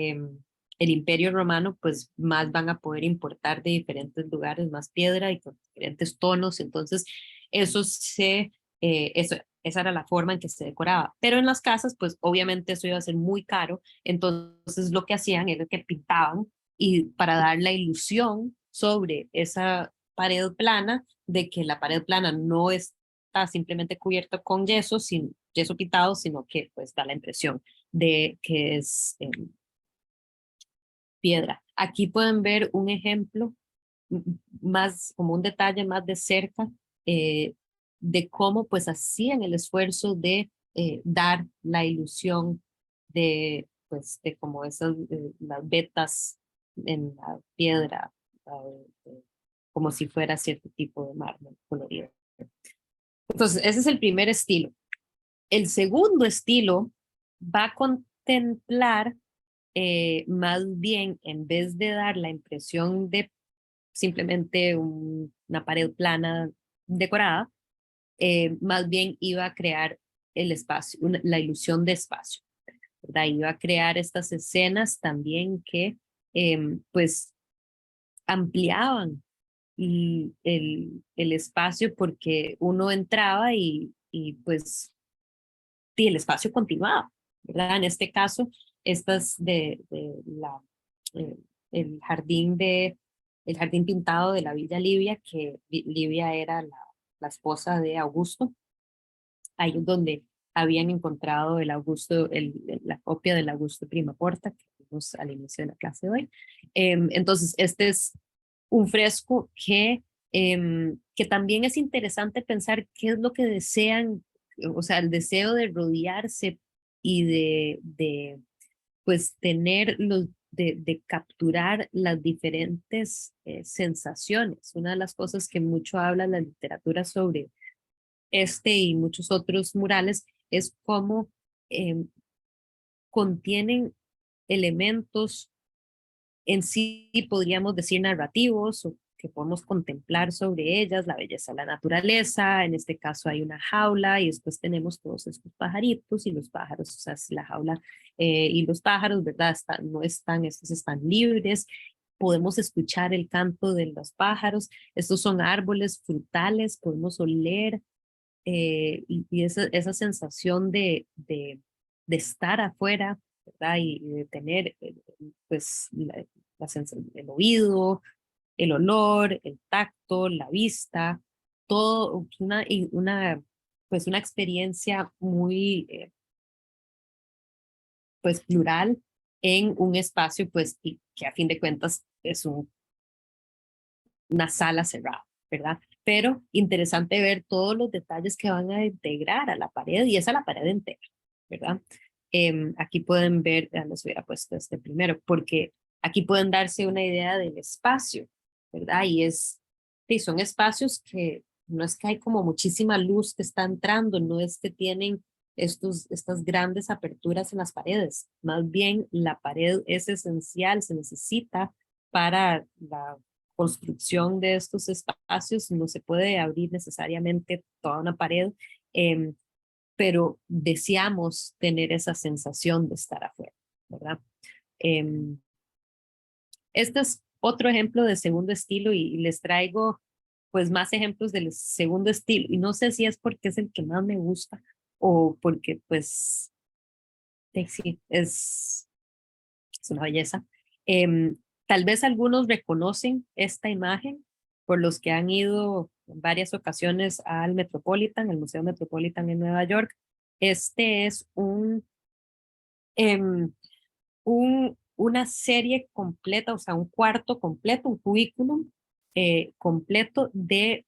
el Imperio Romano, pues más van a poder importar de diferentes lugares más piedra y con diferentes tonos. Entonces, eso esa era la forma en que se decoraba. Pero en las casas, pues obviamente eso iba a ser muy caro. Entonces, lo que hacían era que pintaban y para dar la ilusión sobre esa pared plana, de que la pared plana no está simplemente cubierta con yeso, sin yeso pintado, sino que pues da la impresión de que es piedra. Aquí pueden ver un ejemplo más, como un detalle más de cerca, eh, de cómo pues hacían el esfuerzo de dar la ilusión de, pues, de como esas, las vetas en la piedra, como si fuera cierto tipo de mármol colorido. Entonces, ese es el primer estilo. El segundo estilo va a contemplar más bien, en vez de dar la impresión de simplemente una pared plana decorada, más bien iba a crear el espacio, la ilusión de espacio, ¿verdad? Iba a crear estas escenas también que pues ampliaban el espacio porque uno entraba y pues y el espacio continuaba, ¿verdad? En este caso, estas de la, eh, el jardín el jardín pintado de la Villa Livia, que Livia era la esposa de Augusto, ahí es donde habían encontrado el Augusto, la copia del Augusto Prima Porta, que vimos al inicio de la clase de hoy. Entonces, este es un fresco que también es interesante pensar qué es lo que desean, o sea, el deseo de rodearse y pues tener de capturar las diferentes sensaciones. Una de las cosas que mucho habla la literatura sobre este y muchos otros murales es cómo eh, contienen elementos en sí, podríamos decir narrativos o que podemos contemplar sobre ellas, la belleza de la naturaleza, en este caso hay una jaula y después tenemos todos estos pajaritos y los pájaros, o sea, la jaula y los pájaros, ¿verdad? No están, estos están libres, podemos escuchar el canto de los pájaros, estos son árboles frutales, podemos oler y esa sensación de estar afuera, ¿verdad? Y de tener pues el oído, el olor, el tacto, la vista, todo pues una experiencia muy pues plural en un espacio pues y que a fin de cuentas es una sala cerrada, ¿verdad? Pero interesante ver todos los detalles que van a integrar a la pared y es a la pared entera, ¿verdad? Aquí pueden ver, ya les hubiera puesto este primero, porque aquí pueden darse una idea del espacio, ¿verdad? Sí, son espacios que no es que hay como muchísima luz que está entrando, no es que tienen estas grandes aperturas en las paredes, más bien la pared es esencial, se necesita para la construcción de estos espacios, no se puede abrir necesariamente toda una pared, eh, pero deseamos tener esa sensación de estar afuera, ¿verdad? Eh, este es otro ejemplo de segundo estilo y les traigo pues más ejemplos del segundo estilo y no sé si es porque es el que más me gusta o porque pues sí, es una belleza. Tal vez algunos reconocen esta imagen por los que han ido en varias ocasiones al Metropolitan, el Museo Metropolitan en Nueva York. Este es em, una serie completa, o sea, un cuarto completo, un cubículo completo de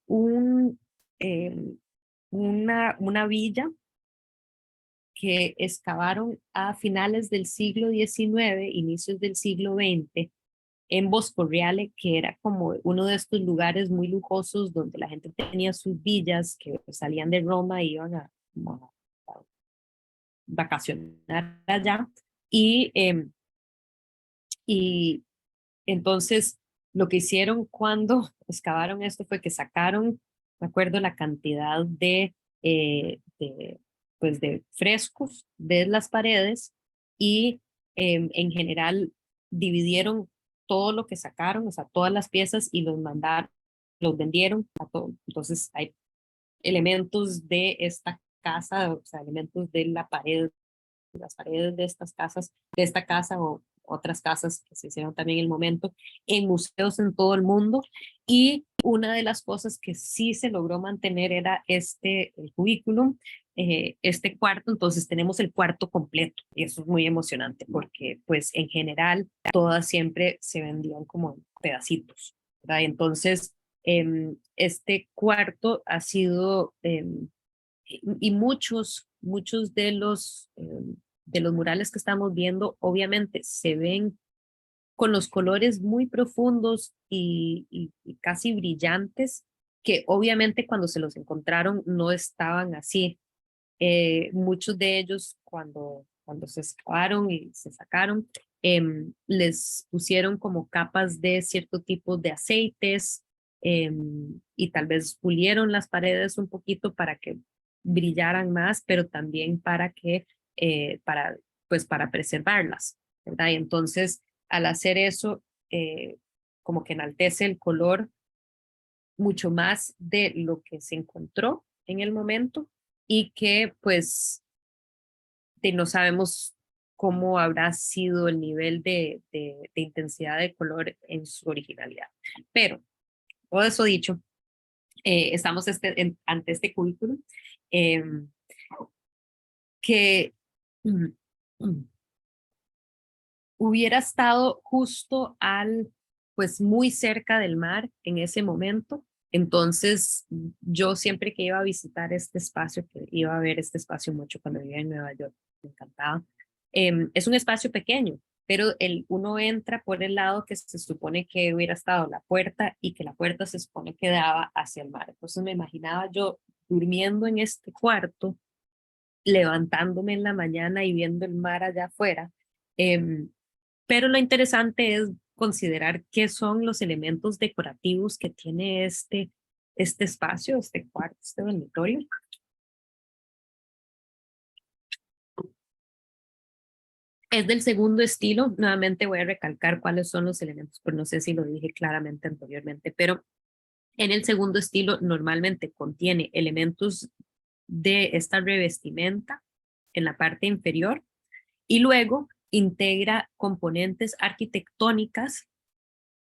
una villa que excavaron a finales del siglo XIX, inicios del siglo XX, en Boscorriale, que era como uno de estos lugares muy lujosos donde la gente tenía sus villas, que salían de Roma y iban a vacacionar allá. Y entonces lo que hicieron cuando excavaron esto fue que sacaron, me acuerdo, la cantidad pues de frescos de las paredes y en general dividieron todo lo que sacaron, o sea, todas las piezas y los mandaron, los vendieron a todo. Entonces hay elementos de esta casa, o sea, elementos de la pared, las paredes de estas casas, de esta casa o otras casas que se hicieron también en el momento, en museos en todo el mundo. Y una de las cosas que sí se logró mantener era el currículum, este cuarto. Entonces tenemos el cuarto completo y eso es muy emocionante porque pues en general todas siempre se vendían como en pedacitos, ¿verdad? Entonces este cuarto ha sido y muchos de los murales que estamos viendo, obviamente se ven con los colores muy profundos y casi brillantes, que obviamente cuando se los encontraron no estaban así. Muchos de ellos cuando se excavaron y se sacaron, les pusieron como capas de cierto tipo de aceites y tal vez pulieron las paredes un poquito para que brillaran más, pero también para que, pues para preservarlas, ¿verdad? Y entonces, al hacer eso, como que enaltece el color mucho más de lo que se encontró en el momento y que pues no sabemos cómo habrá sido el nivel de intensidad de color en su originalidad. Pero todo eso dicho, estamos ante este currículum eh, que hubiera estado justo pues muy cerca del mar en ese momento. Entonces, yo siempre que iba a visitar este espacio, que iba a ver este espacio mucho cuando vivía en Nueva York, me encantaba. Es un espacio pequeño, pero uno entra por el lado que se supone que hubiera estado la puerta y que la puerta se supone que daba hacia el mar. Entonces me imaginaba yo durmiendo en este cuarto, levantándome en la mañana y viendo el mar allá afuera. Pero lo interesante es considerar qué son los elementos decorativos que tiene este espacio, este cuarto, este dormitorio. Es del segundo estilo. Nuevamente voy a recalcar cuáles son los elementos, pues no sé si lo dije claramente anteriormente, pero en el segundo estilo normalmente contiene elementos de esta revestimenta en la parte inferior y luego integra componentes arquitectónicas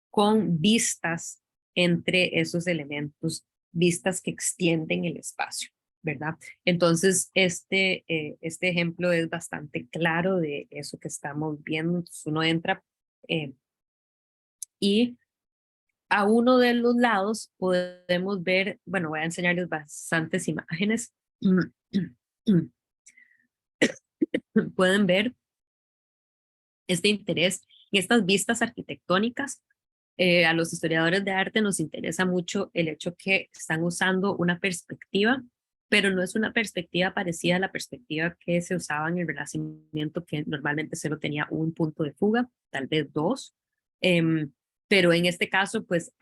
con vistas entre esos elementos, vistas que extienden el espacio, ¿verdad? Entonces, este ejemplo es bastante claro de eso que estamos viendo. Entonces, uno entra y a uno de los lados podemos ver, bueno, voy a enseñarles bastantes imágenes. Pueden ver este interés en estas vistas arquitectónicas. A los historiadores de arte nos interesa mucho el hecho que están usando una perspectiva, pero no es una perspectiva parecida a la perspectiva que se usaba en el Renacimiento, que normalmente solo tenía un punto de fuga, tal vez dos, pero en este caso pues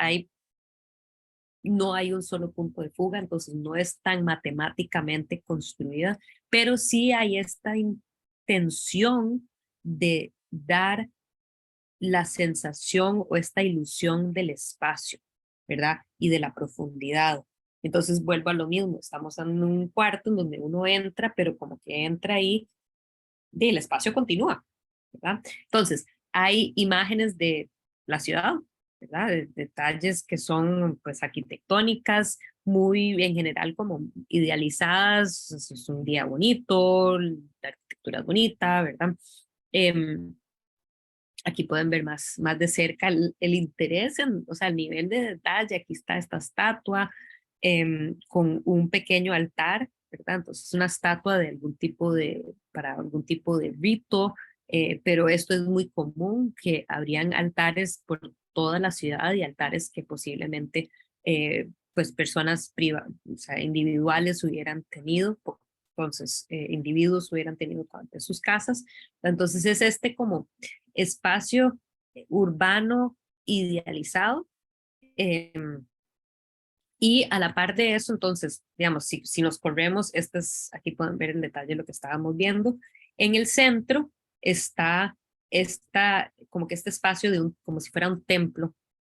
no hay un solo punto de fuga, entonces no es tan matemáticamente construida, pero sí hay esta intención de dar la sensación o esta ilusión del espacio, ¿verdad? Y de la profundidad. Entonces vuelvo a lo mismo, estamos en un cuarto en donde uno entra, pero como que entra ahí, y el espacio continúa, ¿verdad? Entonces, hay imágenes de la ciudad, ¿verdad? De detalles que son pues arquitectónicas, muy en general como idealizadas, es un día bonito, la arquitectura es bonita, ¿verdad? Aquí pueden ver más de cerca el interés, o sea, el nivel de detalle. Aquí está esta estatua con un pequeño altar, ¿verdad? Entonces, una estatua de para algún tipo de rito, pero esto es muy común, que habrían altares por toda la ciudad y altares que posiblemente, pues, personas privadas, o sea, individuales hubieran tenido. Entonces, individuos hubieran tenido en sus casas. Entonces, es como espacio urbano idealizado. Eh, y a la par de eso, entonces, digamos, si nos corremos, aquí pueden ver en detalle lo que estábamos viendo. En el centro está como que este espacio como si fuera un templo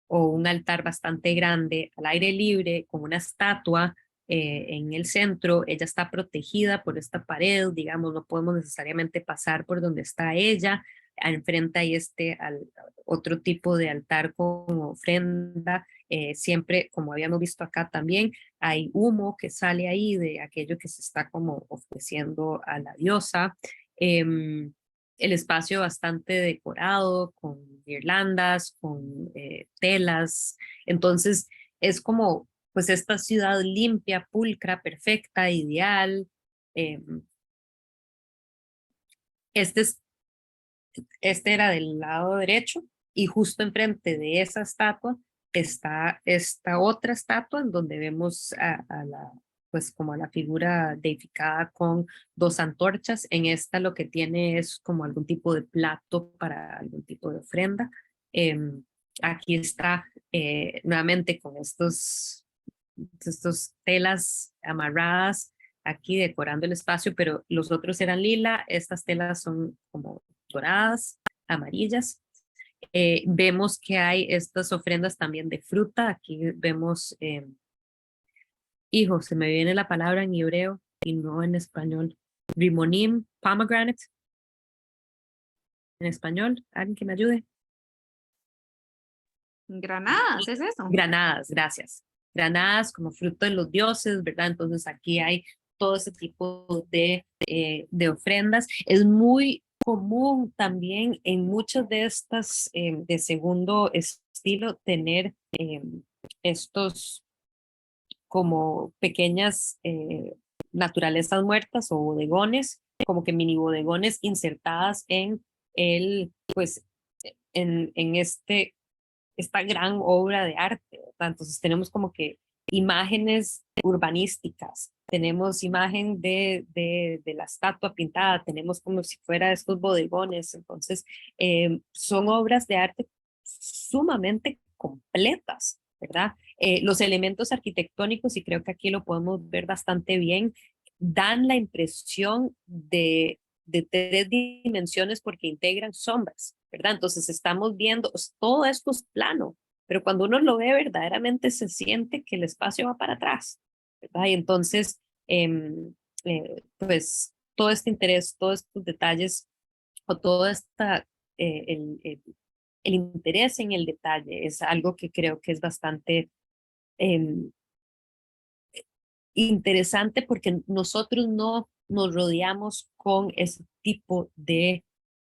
o un altar bastante grande al aire libre con una estatua en el centro. Ella está protegida por esta pared, digamos, no podemos necesariamente pasar por donde está ella. Enfrente hay otro tipo de altar con ofrenda. Siempre, como habíamos visto acá también, hay humo que sale ahí de aquello que se está como ofreciendo a la diosa. El espacio bastante decorado con guirlandas, con telas. Entonces es como pues esta ciudad limpia, pulcra, perfecta, ideal. Eh, este, es, este era del lado derecho y justo enfrente de esa estatua está esta otra estatua en donde vemos pues como a la figura deificada con dos antorchas. En esta lo que tiene es como algún tipo de plato para algún tipo de ofrenda. Aquí está nuevamente con estos telas amarradas aquí decorando el espacio, pero los otros eran lila, estas telas son como doradas, amarillas. Vemos que hay estas ofrendas también de fruta, aquí vemos, hijo, se me viene la palabra en hebreo y no en español, rimonim, pomegranate, en español, alguien que me ayude. Granadas, ¿es eso? Granadas, gracias. Granadas como fruto de los dioses, ¿verdad? Entonces aquí hay todo ese tipo de ofrendas. Es muy común también en muchas de estas de segundo estilo tener estos como pequeñas naturalezas muertas o bodegones, como que mini bodegones insertadas en pues, en esta gran obra de arte, ¿verdad? Entonces tenemos como que imágenes urbanísticas, tenemos imagen de la estatua pintada, tenemos como si fuera estos bodegones. Entonces son obras de arte sumamente completas, ¿verdad? Los elementos arquitectónicos, y creo que aquí lo podemos ver bastante bien, dan la impresión de tres dimensiones porque integran sombras, ¿verdad? Entonces estamos viendo, todo esto es plano, pero cuando uno lo ve verdaderamente se siente que el espacio va para atrás, ¿verdad? Y entonces, pues todo este interés, todos estos detalles o todo el interés en el detalle es algo que creo que es bastante eh, interesante porque nosotros no nos rodeamos con ese tipo de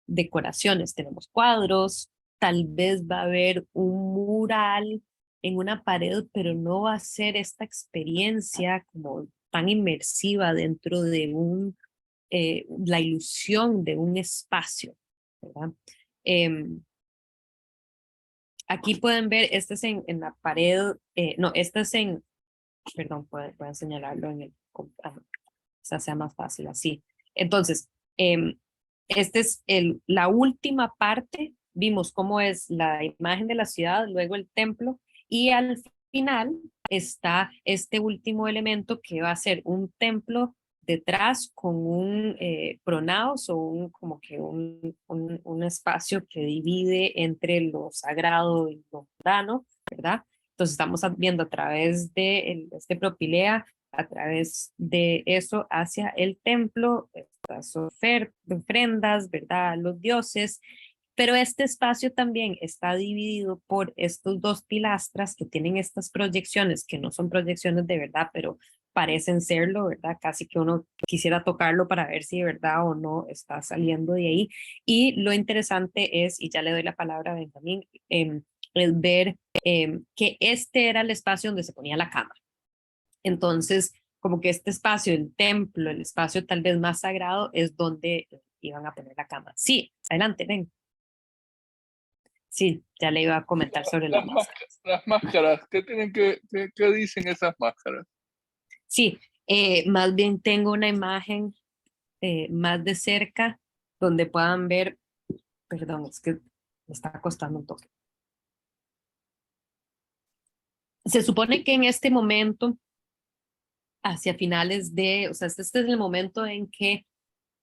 decoraciones. Tenemos cuadros, tal vez va a haber un mural en una pared, pero no va a ser esta experiencia como tan inmersiva dentro de la ilusión de un espacio, ¿verdad? Aquí pueden ver, este es en la pared, no, este es perdón, pueden señalarlo en quizás sea más fácil así. Entonces, esta es la última parte, vimos cómo es la imagen de la ciudad, luego el templo, y al final está este último elemento que va a ser un templo detrás con un pronaos o como que un espacio que divide entre lo sagrado y lo mundano, ¿verdad? Entonces estamos viendo a través de este propilea, a través de eso hacia el templo, estas ofrendas, ¿verdad? Los dioses, pero este espacio también está dividido por estos dos pilastras que tienen estas proyecciones, que no son proyecciones de verdad, pero parecen serlo, ¿verdad? Casi que uno quisiera tocarlo para ver si de verdad o no está saliendo de ahí. Y lo interesante es, y ya le doy la palabra a Benjamín, es ver que este era el espacio donde se ponía la cama. Entonces, como que este espacio, el templo, el espacio tal vez más sagrado, es donde iban a poner la cama. Sí, adelante, ven. Sí, ya le iba a comentar sobre las máscaras. Las máscaras, ¿qué dicen esas máscaras? Sí, más bien tengo una imagen más de cerca donde puedan ver, perdón, es que me está costando un toque. Se supone que en este momento, hacia o sea, este es el momento en que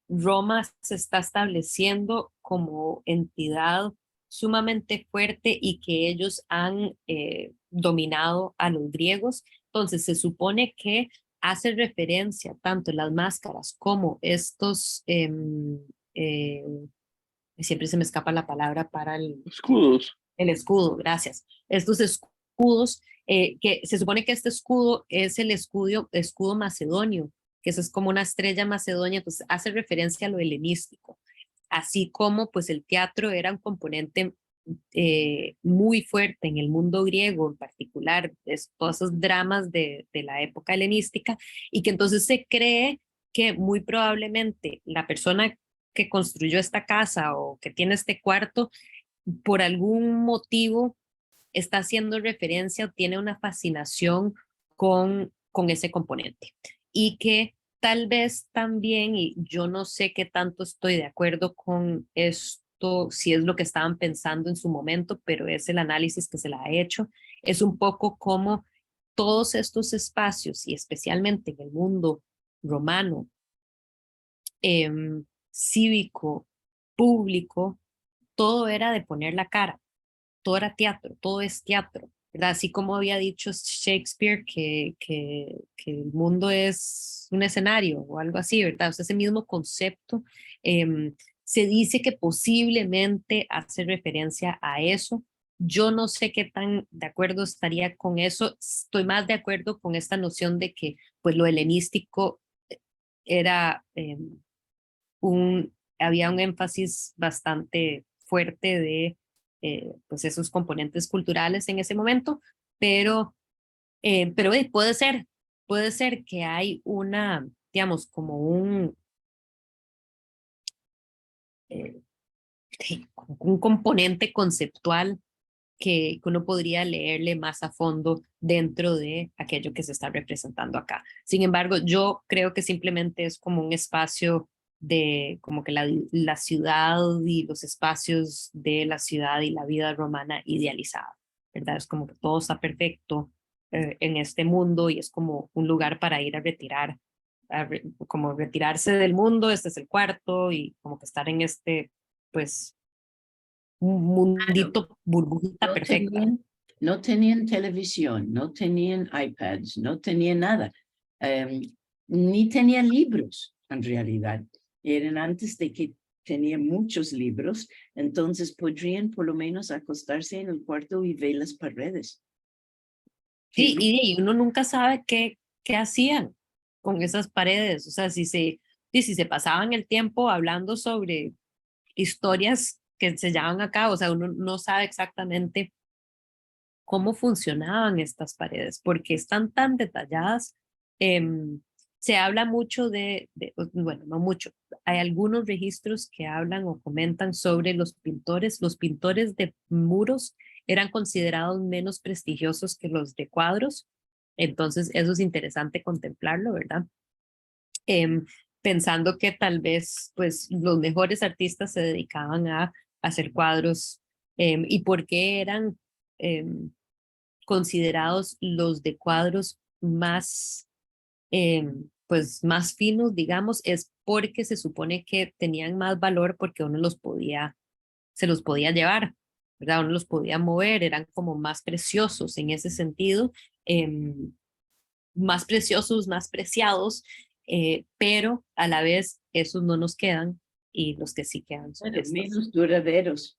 Roma se está estableciendo como entidad sumamente fuerte y que ellos han dominado a los griegos. Entonces se supone que hace referencia tanto las máscaras como estos, siempre se me escapa la palabra para Escudos. el escudo, gracias. Estos escudos, que se supone que este escudo es el escudo macedonio, que eso es como una estrella macedonia, entonces hace referencia a lo helenístico, así como pues el teatro era un componente muy fuerte en el mundo griego en particular, todos esos dramas de la época helenística, y que entonces se cree que muy probablemente la persona que construyó esta casa o que tiene este cuarto, por algún motivo está haciendo referencia o tiene una fascinación con ese componente. Y que tal vez también, y yo no sé qué tanto estoy de acuerdo con esto, si es lo que estaban pensando en su momento, pero es el análisis que se la ha hecho, es un poco como todos estos espacios, y especialmente en el mundo romano, cívico, público, todo era de poner la cara, todo era teatro, todo es teatro, ¿verdad? Así como había dicho Shakespeare que el mundo es un escenario o algo así, ¿verdad? O sea, ese mismo concepto se dice que posiblemente hace referencia a eso. Yo no sé qué tan de acuerdo estaría con eso. Estoy más de acuerdo con esta noción de que pues lo helenístico era había un énfasis bastante fuerte de pues esos componentes culturales en ese momento, pero puede ser que hay una, digamos, como eh, como un componente conceptual que uno podría leerle más a fondo dentro de aquello que se está representando acá. Sin embargo, yo creo que simplemente es como un espacio de como que la ciudad y los espacios de la ciudad y la vida romana idealizada, ¿verdad? Es como que todo está perfecto en este mundo y es como un lugar para ir a retirar, como retirarse del mundo, este es el cuarto y como que estar en este, pues, un Claro, mundito burbujita no perfecta. tenían, no tenían televisión, no tenían iPads, no tenían nada, ni tenían libros en realidad. Eran antes de que tenían muchos libros, entonces podrían por lo menos acostarse en el cuarto y ver las paredes. Sí, y uno nunca sabe qué hacían con esas paredes. O sea, si se pasaban el tiempo hablando sobre historias que se llevan a cabo, o sea, uno no sabe exactamente cómo funcionaban estas paredes, porque están tan detalladas. Se habla mucho bueno, no mucho, hay algunos registros que hablan o comentan sobre los pintores. Los pintores de muros eran considerados menos prestigiosos que los de cuadros, entonces eso es interesante contemplarlo, ¿verdad? Em, Pensando que tal vez pues los mejores artistas se dedicaban a hacer cuadros y por qué eran considerados los de cuadros más, pues más finos, digamos, es porque se supone que tenían más valor porque uno se los podía llevar, ¿verdad? Uno los podía mover, eran como más preciosos en ese sentido, más preciosos, más preciados, pero a la vez esos no nos quedan y los que sí quedan son Bueno, estos. menos duraderos.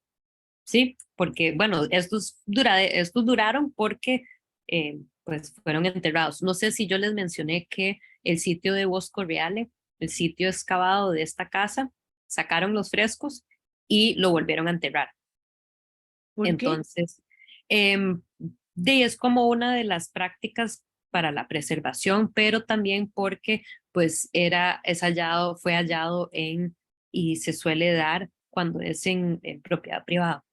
Sí, porque, bueno, estos duraron porque pues fueron enterrados. No sé si yo les mencioné que el sitio de Bosco Reale, el sitio excavado de esta casa, sacaron los frescos y lo volvieron a enterrar. ¿Por qué? Entonces, es como una de las prácticas para la preservación, pero también porque pues fue hallado y se suele dar cuando es en propiedad privada.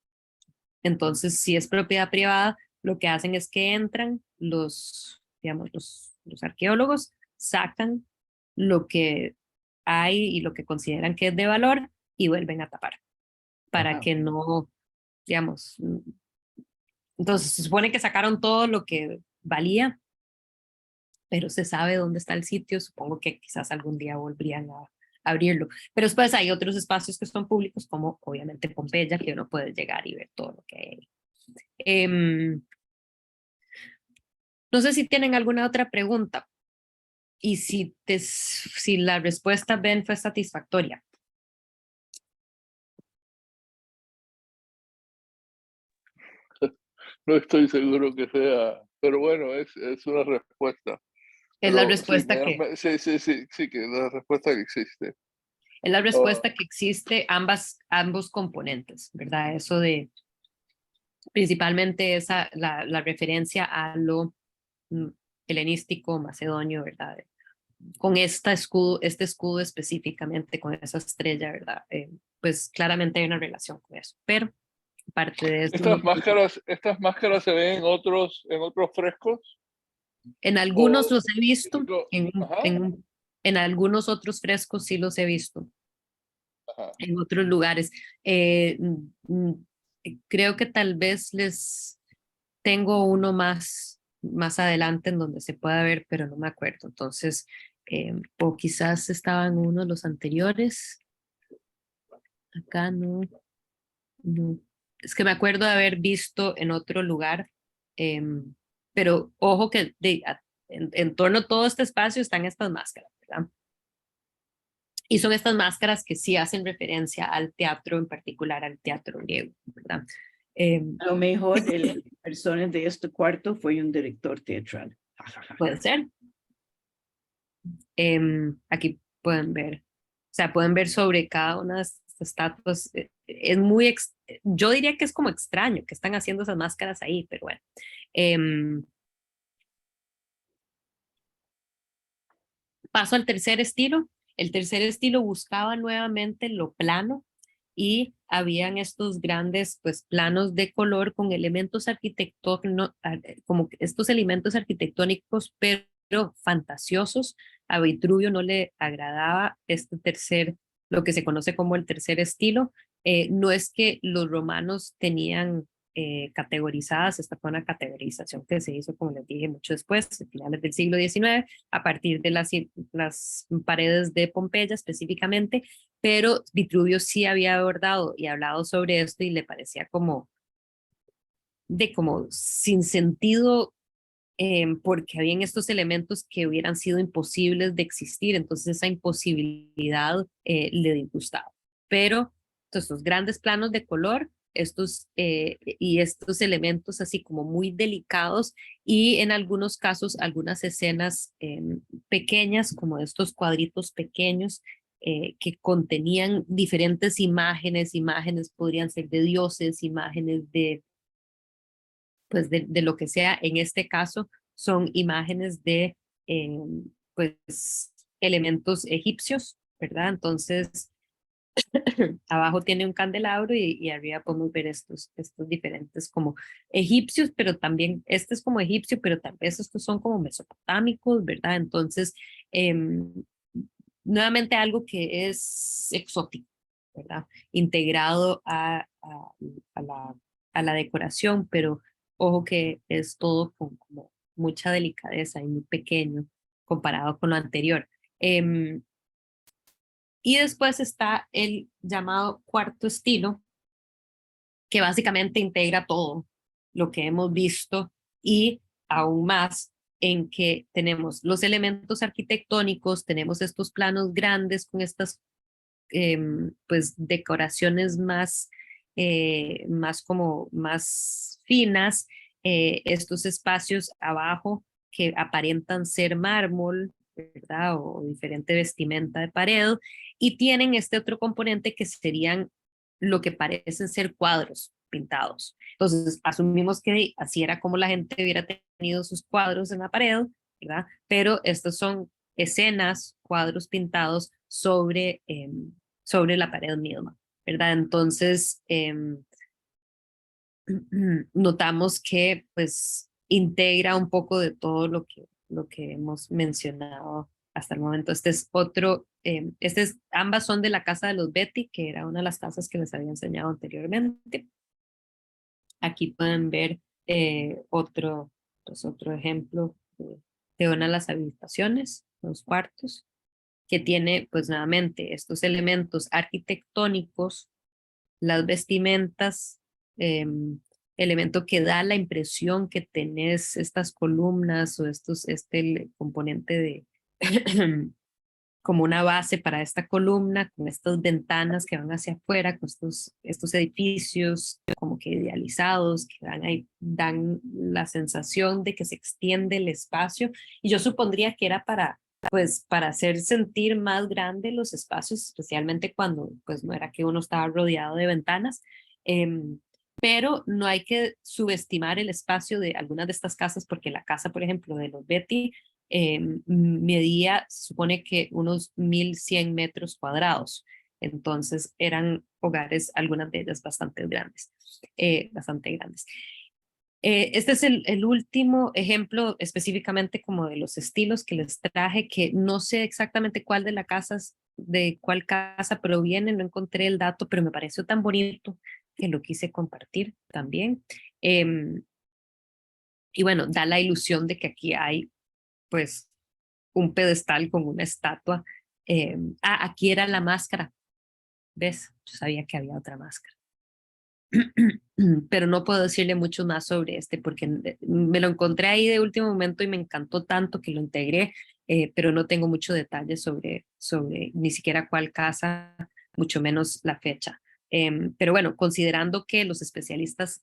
Entonces, si es propiedad privada, lo que hacen es que entran digamos, los arqueólogos, sacan lo que hay y lo que consideran que es de valor y vuelven a tapar para Wow. que no, digamos, entonces se supone que sacaron todo lo que valía, pero se sabe dónde está el sitio. Supongo que quizás algún día volverían abrirlo. Pero después hay otros espacios que son públicos, como obviamente Pompeya, que uno puede llegar y ver todo lo que hay ahí. No sé si tienen alguna otra pregunta y si la respuesta, Ben, fue satisfactoria. No estoy seguro que sea, pero bueno, es una respuesta. Es la Pero sí, respuesta que, sí, que la respuesta que existe. es la Ah, respuesta que existe ambos componentes, ¿verdad? Eso de principalmente la referencia a lo mm, helenístico, macedonio, ¿verdad? Con este escudo específicamente, con esa estrella, ¿verdad? Pues claramente hay una relación con eso, pero aparte de eso, estas máscaras se ven en otros frescos en algunos o los he visto, ajá, en algunos otros frescos sí los he visto, ajá. en otros lugares. Eh, Creo que tal vez les tengo uno más adelante en donde se pueda ver, pero no me acuerdo. Entonces, o quizás estaba en uno de los anteriores. Acá no. Es que me acuerdo de haber visto en otro lugar, pero ojo que en torno a todo este espacio están estas máscaras, ¿verdad? Y son estas máscaras que sí hacen referencia al teatro, en particular al teatro griego, ¿verdad? A lo mejor el persona de este cuarto fue un director teatral. Puede ser. Aquí pueden ver, o sea, pueden ver sobre cada una de estas estatuas. Es yo diría que es como extraño que están haciendo esas máscaras ahí, pero bueno. Em, Paso al tercer estilo. El tercer estilo buscaba nuevamente lo plano y habían estos grandes pues planos de color con elementos arquitectónicos, como estos elementos arquitectónicos, pero fantasiosos. A Vitruvio no le agradaba lo que se conoce como el tercer estilo. No es que los romanos tenían categorizadas, esta fue una categorización que se hizo, como les dije, mucho después, a finales del siglo XIX, a partir de las paredes de Pompeya específicamente, pero Vitruvio sí había abordado y hablado sobre esto y le parecía como sin sentido, porque habían estos elementos que hubieran sido imposibles de existir, entonces esa imposibilidad le disgustaba. Pero estos grandes planos de color, y estos elementos así como muy delicados y en algunos casos algunas escenas pequeñas como estos cuadritos pequeños que contenían diferentes imágenes podrían ser de dioses, imágenes pues de lo que sea. En este caso son imágenes de pues elementos egipcios, ¿verdad? Entonces abajo tiene un candelabro y arriba podemos ver estos diferentes como egipcios, pero también este es como egipcio, pero tal vez estos son como mesopotámicos, ¿verdad? Entonces, nuevamente algo que es exótico, ¿verdad? Integrado a la decoración, pero ojo que es todo con como mucha delicadeza y muy pequeño comparado con lo anterior. Y después está el llamado cuarto estilo, que básicamente integra todo lo que hemos visto y aún más en que tenemos los elementos arquitectónicos, tenemos estos planos grandes con estas pues decoraciones más finas, estos espacios abajo que aparentan ser mármol, ¿verdad? O diferente vestimenta de pared, y tienen este otro componente que serían lo que parecen ser cuadros pintados. Entonces, asumimos que así era como la gente hubiera tenido sus cuadros en la pared, ¿verdad? Pero estos son escenas, cuadros pintados sobre la pared misma, ¿verdad? Entonces, notamos que pues integra un poco de todo lo que hemos mencionado hasta el momento. Ambas son de la casa de los Betty, que era una de las casas que les había enseñado anteriormente. Aquí pueden ver pues otro ejemplo de una de las habitaciones, los cuartos. que tiene pues nuevamente estos elementos arquitectónicos, las vestimentas, elemento que da la impresión que tenés estas columnas o componente de como una base para esta columna, con estas ventanas que van hacia afuera, con estos edificios como que idealizados, que dan la sensación de que se extiende el espacio. Y yo supondría que era pues, para hacer sentir más grande los espacios, especialmente cuando pues, no era que uno estaba rodeado de ventanas. Pero no hay que subestimar el espacio de algunas de estas casas, porque la casa, por ejemplo, de los Betty, medía, se supone que unos 1.100 metros cuadrados. Entonces eran hogares, algunas de ellas bastante grandes. Bastante grandes. Este es el último ejemplo específicamente como de los estilos que les traje, que no sé exactamente de cuál casa proviene, no encontré el dato, pero me pareció tan bonito que lo quise compartir también. Y bueno, da la ilusión de que aquí hay pues un pedestal con una estatua. Aquí era la máscara, ¿ves? Yo sabía que había otra máscara. Pero no puedo decirle mucho más sobre porque me lo encontré ahí de último momento y me encantó tanto que lo integré, pero no tengo mucho detalle sobre ni siquiera cuál casa, mucho menos la fecha. Pero bueno, considerando que los especialistas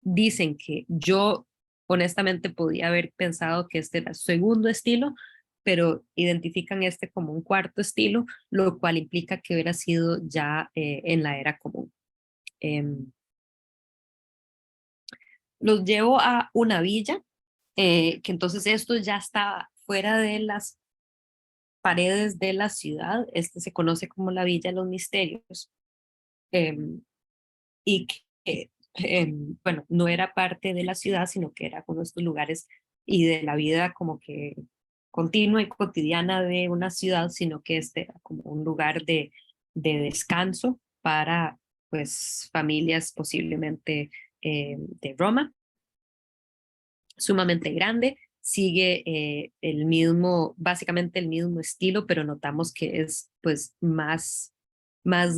dicen que yo honestamente podía haber pensado que este era el segundo estilo, pero identifican este como un cuarto estilo, lo cual implica que hubiera sido ya en la era común. Los llevo a una villa, que entonces esto ya está fuera de las paredes de la ciudad. Este se conoce como la Villa de los Misterios, y que, bueno, no era parte de la ciudad, sino que era uno de estos lugares y de la vida como que continua y cotidiana de una ciudad, sino que este era como un lugar de descanso para pues familias posiblemente de Roma, sumamente grande, sigue básicamente el mismo estilo, pero notamos que es pues más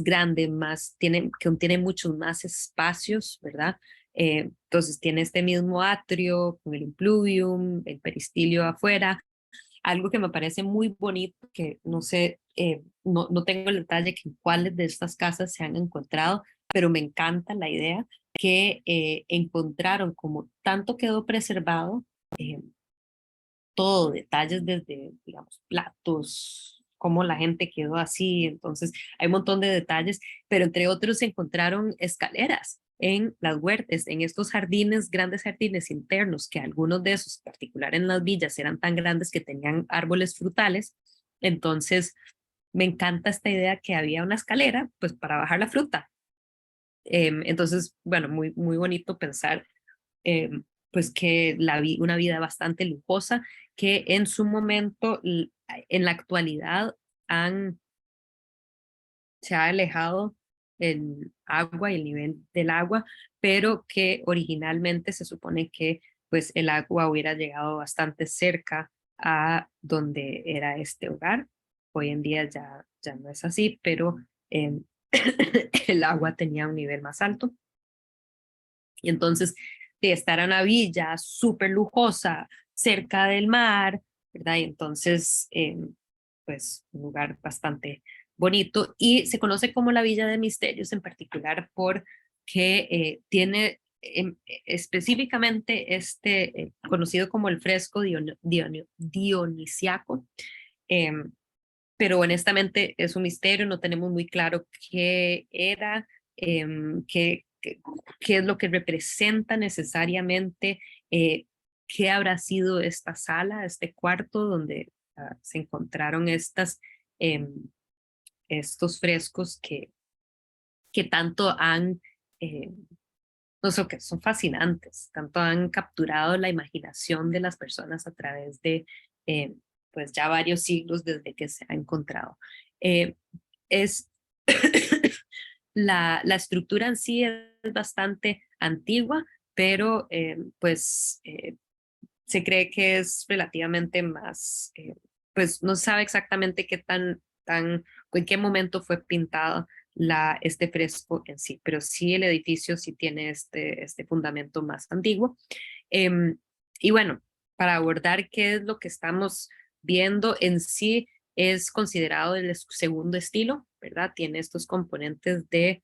grande, que contiene muchos más espacios, ¿verdad? Entonces tiene este mismo atrio con el impluvium, el peristilio afuera, algo que me parece muy bonito, que no sé, no tengo el detalle que en cuáles de estas casas se han encontrado, pero me encanta la idea que encontraron como tanto quedó preservado, eh, todo, detalles desde, digamos, platos, cómo la gente quedó así, entonces hay un montón de detalles, pero entre otros se encontraron escaleras en las huertas, en estos jardines, grandes jardines internos, que algunos de esos, en particular en las villas, eran tan grandes que tenían árboles frutales. Entonces me encanta esta idea que había una escalera, pues para bajar la fruta. Entonces, bueno, muy, muy bonito pensar eh, pues que una vida bastante lujosa, que en su momento, en la actualidad, se ha alejado el agua y el nivel del agua, pero que originalmente se supone que pues el agua hubiera llegado bastante cerca a donde era este hogar. Hoy en día ya no es así, pero eh, el agua tenía un nivel más alto. Y entonces, de estar en una villa súper lujosa, cerca del mar, ¿verdad? Y entonces, pues, un lugar bastante bonito. Y se conoce como la Villa de Misterios en particular porque tiene específicamente conocido como el fresco dionisiaco. Pero honestamente es un misterio, no tenemos muy claro qué era, qué es lo que representa necesariamente, qué habrá sido esta sala, este cuarto donde se encontraron estos frescos que tanto no sé, que son fascinantes, tanto han capturado la imaginación de las personas a través de eh, pues ya varios siglos desde que se ha encontrado. Eh, es la estructura en sí es bastante antigua, pero se cree que es relativamente más, pues no se sabe exactamente en qué momento fue pintado este fresco en sí, pero sí el edificio sí tiene este fundamento más antiguo. Em, y bueno, para abordar qué es lo que estamos viendo en sí, es considerado el segundo estilo, ¿verdad? Tiene estos componentes de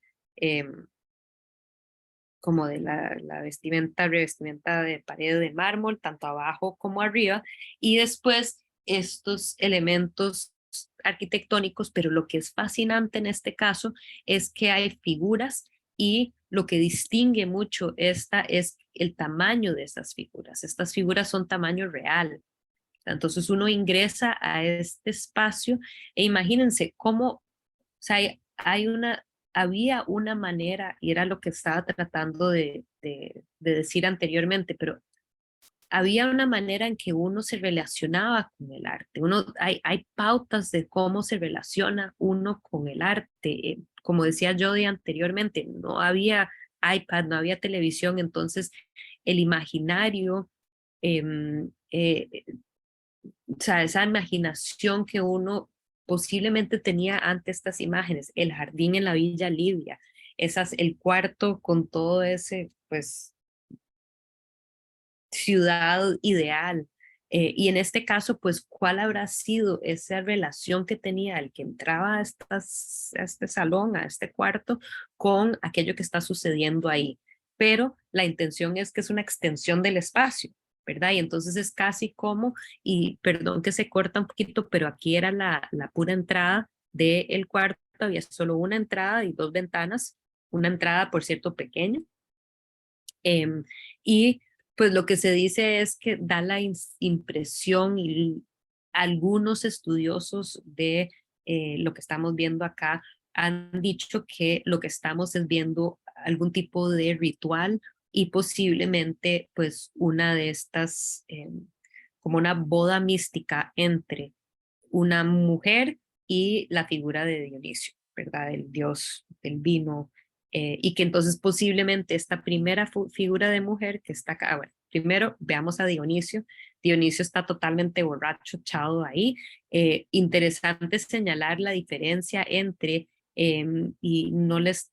como de la revestimienta de pared de mármol, tanto abajo como arriba, y después estos elementos arquitectónicos, pero lo que es fascinante en este caso es que hay figuras y lo que distingue mucho esta es el tamaño de estas figuras. Estas figuras son tamaño real. Entonces uno ingresa a este espacio e imagínense cómo, o sea, había una manera, y era lo que estaba tratando de decir anteriormente, pero había una manera en que uno se relacionaba con el arte. Hay pautas de cómo se relaciona uno con el arte. Como decía Jody anteriormente, no había iPad, no había televisión, entonces el imaginario, o sea, esa imaginación que uno posiblemente tenía ante estas imágenes, el jardín en la Villa Lidia, el cuarto con todo ese, pues, ciudad ideal. Y en este caso, pues, ¿cuál habrá sido esa relación que tenía el que entraba a este salón, a este cuarto, con aquello que está sucediendo ahí? Pero la intención es que es una extensión del espacio, ¿verdad? Y entonces es casi como, y perdón que se corta un poquito, pero aquí era la pura entrada del cuarto, había solo una entrada y dos ventanas, una entrada, por cierto, pequeña. Y pues lo que se dice es que da la impresión y algunos estudiosos de lo que estamos viendo acá han dicho que lo que estamos es viendo algún tipo de ritual y posiblemente pues una de estas, como una boda mística entre una mujer y la figura de Dionisio, ¿verdad? El dios del vino, y que entonces posiblemente esta primera figura de mujer que está acá, bueno, primero veamos a Dionisio. Dionisio está totalmente borracho, echado ahí. Interesante señalar la diferencia entre, y no les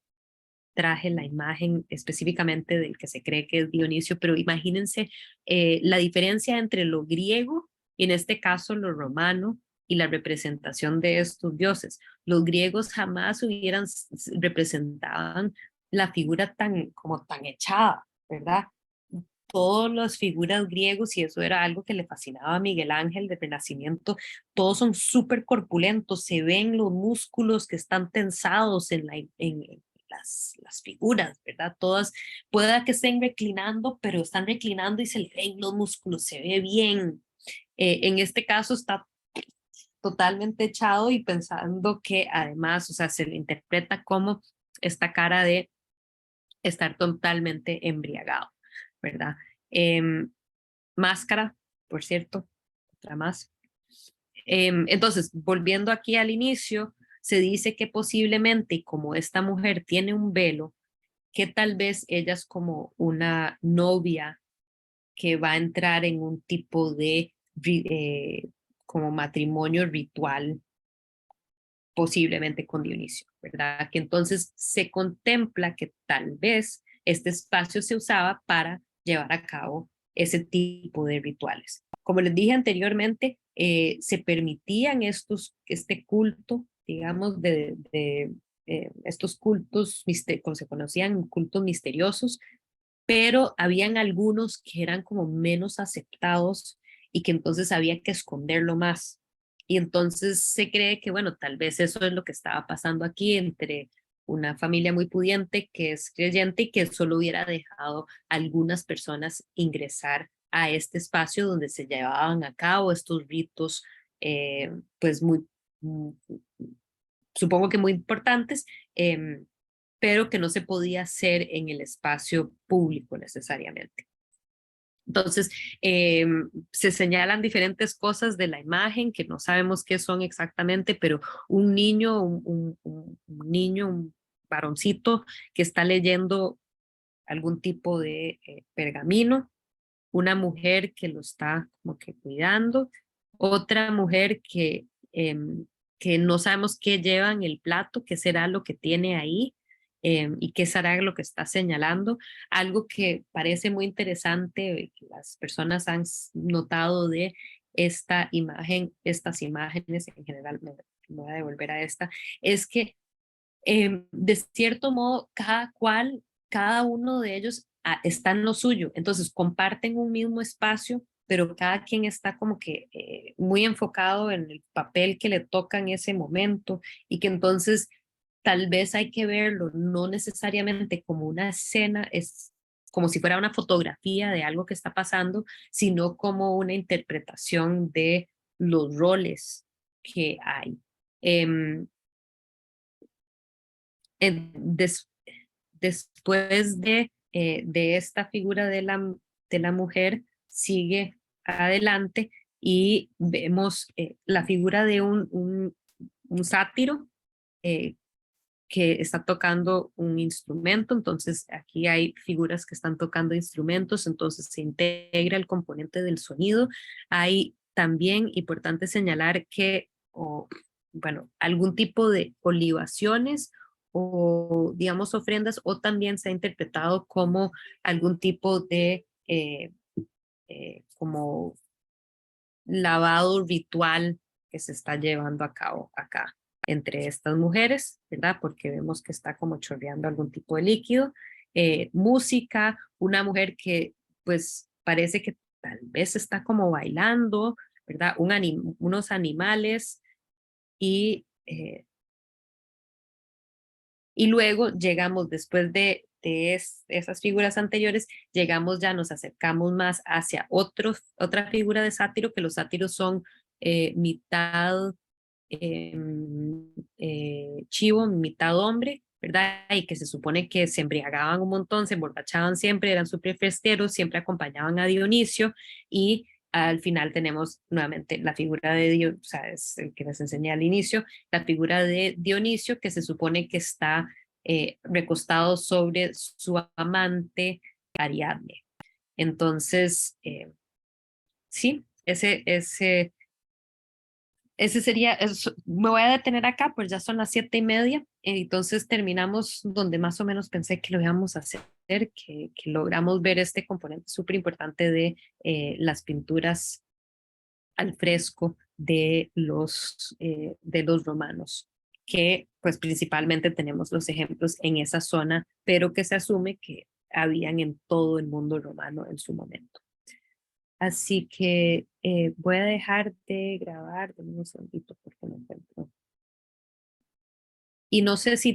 traje la imagen específicamente del que se cree que es Dionisio, pero imagínense la diferencia entre lo griego y en este caso lo romano y la representación de estos dioses. Los griegos jamás representaban la figura como tan echada, ¿verdad? Todas las figuras griegos, y eso era algo que le fascinaba a Miguel Ángel del Renacimiento, todos son súper corpulentos, se ven los músculos que están tensados en las figuras, ¿verdad? Todas, pueda que estén reclinando, pero están reclinando y se le ven los músculos, se ve bien. En este caso está totalmente echado y pensando que además, o sea, se le interpreta como esta cara de estar totalmente embriagado, ¿verdad? Em, Máscara, por cierto, otra más. Entonces, volviendo aquí al inicio, se dice que posiblemente, y como esta mujer tiene un velo, que tal vez ella es como una novia que va a entrar en un tipo de como matrimonio ritual, posiblemente con Dionisio, ¿verdad? Que entonces se contempla que tal vez este espacio se usaba para llevar a cabo ese tipo de rituales. Como les dije anteriormente, se permitían este culto, digamos, estos cultos, como se conocían, cultos misteriosos, pero habían algunos que eran como menos aceptados y que entonces había que esconderlo más. Y entonces se cree que, bueno, tal vez eso es lo que estaba pasando aquí entre una familia muy pudiente que es creyente y que solo hubiera dejado a algunas personas ingresar a este espacio donde se llevaban a cabo estos ritos, pues mm, supongo que muy importantes, pero que no se podía hacer en el espacio público necesariamente. Entonces, se señalan diferentes cosas de la imagen que no sabemos qué son exactamente, pero un niño, un varoncito que está leyendo algún tipo de pergamino, una mujer que lo está como que cuidando, otra mujer que no sabemos qué lleva en el plato, qué será lo que tiene ahí y qué será lo que está señalando. Algo que parece muy interesante, que las personas han notado de esta imagen, estas imágenes en general, me voy a devolver a esta, es que de cierto modo cada uno de ellos está en lo suyo, entonces comparten un mismo espacio, pero cada quien está como que muy enfocado en el papel que le toca en ese momento y que entonces tal vez hay que verlo no necesariamente como una escena, es como si fuera una fotografía de algo que está pasando, sino como una interpretación de los roles que hay. Eh, des, después de esta figura de la mujer, sigue adelante y vemos la figura de un sátiro que está tocando un instrumento, entonces aquí hay figuras que están tocando instrumentos, entonces se integra el componente del sonido. Hay también importante señalar que, bueno, algún tipo de olivaciones o digamos ofrendas, o también se ha interpretado como algún tipo de como lavado ritual que se está llevando a cabo acá entre estas mujeres, ¿verdad? Porque vemos que está como chorreando algún tipo de líquido. Música, una mujer que pues parece que tal vez está como bailando, ¿verdad? Unos animales y, y luego llegamos después de esas figuras anteriores, llegamos ya, nos acercamos más hacia otra figura de sátiro, que los sátiros son mitad chivo, mitad hombre, ¿verdad? Y que se supone que se embriagaban un montón, se emborrachaban siempre, eran súper fiesteros, siempre acompañaban a Dionisio y al final tenemos nuevamente la figura de Dionisio, o sea, es el que les enseñé al inicio, la figura de Dionisio que se supone que está recostado sobre su amante Ariadne. Entonces, sí, ese sería, me voy a detener acá, pues ya son las 7:30, entonces terminamos donde más o menos pensé que lo íbamos a hacer, que logramos ver este componente súper importante de las pinturas al fresco de los romanos, que pues principalmente tenemos los ejemplos en esa zona, pero que se asume que habían en todo el mundo romano en su momento. Así que voy a dejar de grabar, denme un segundito porque no encuentro. Y no sé si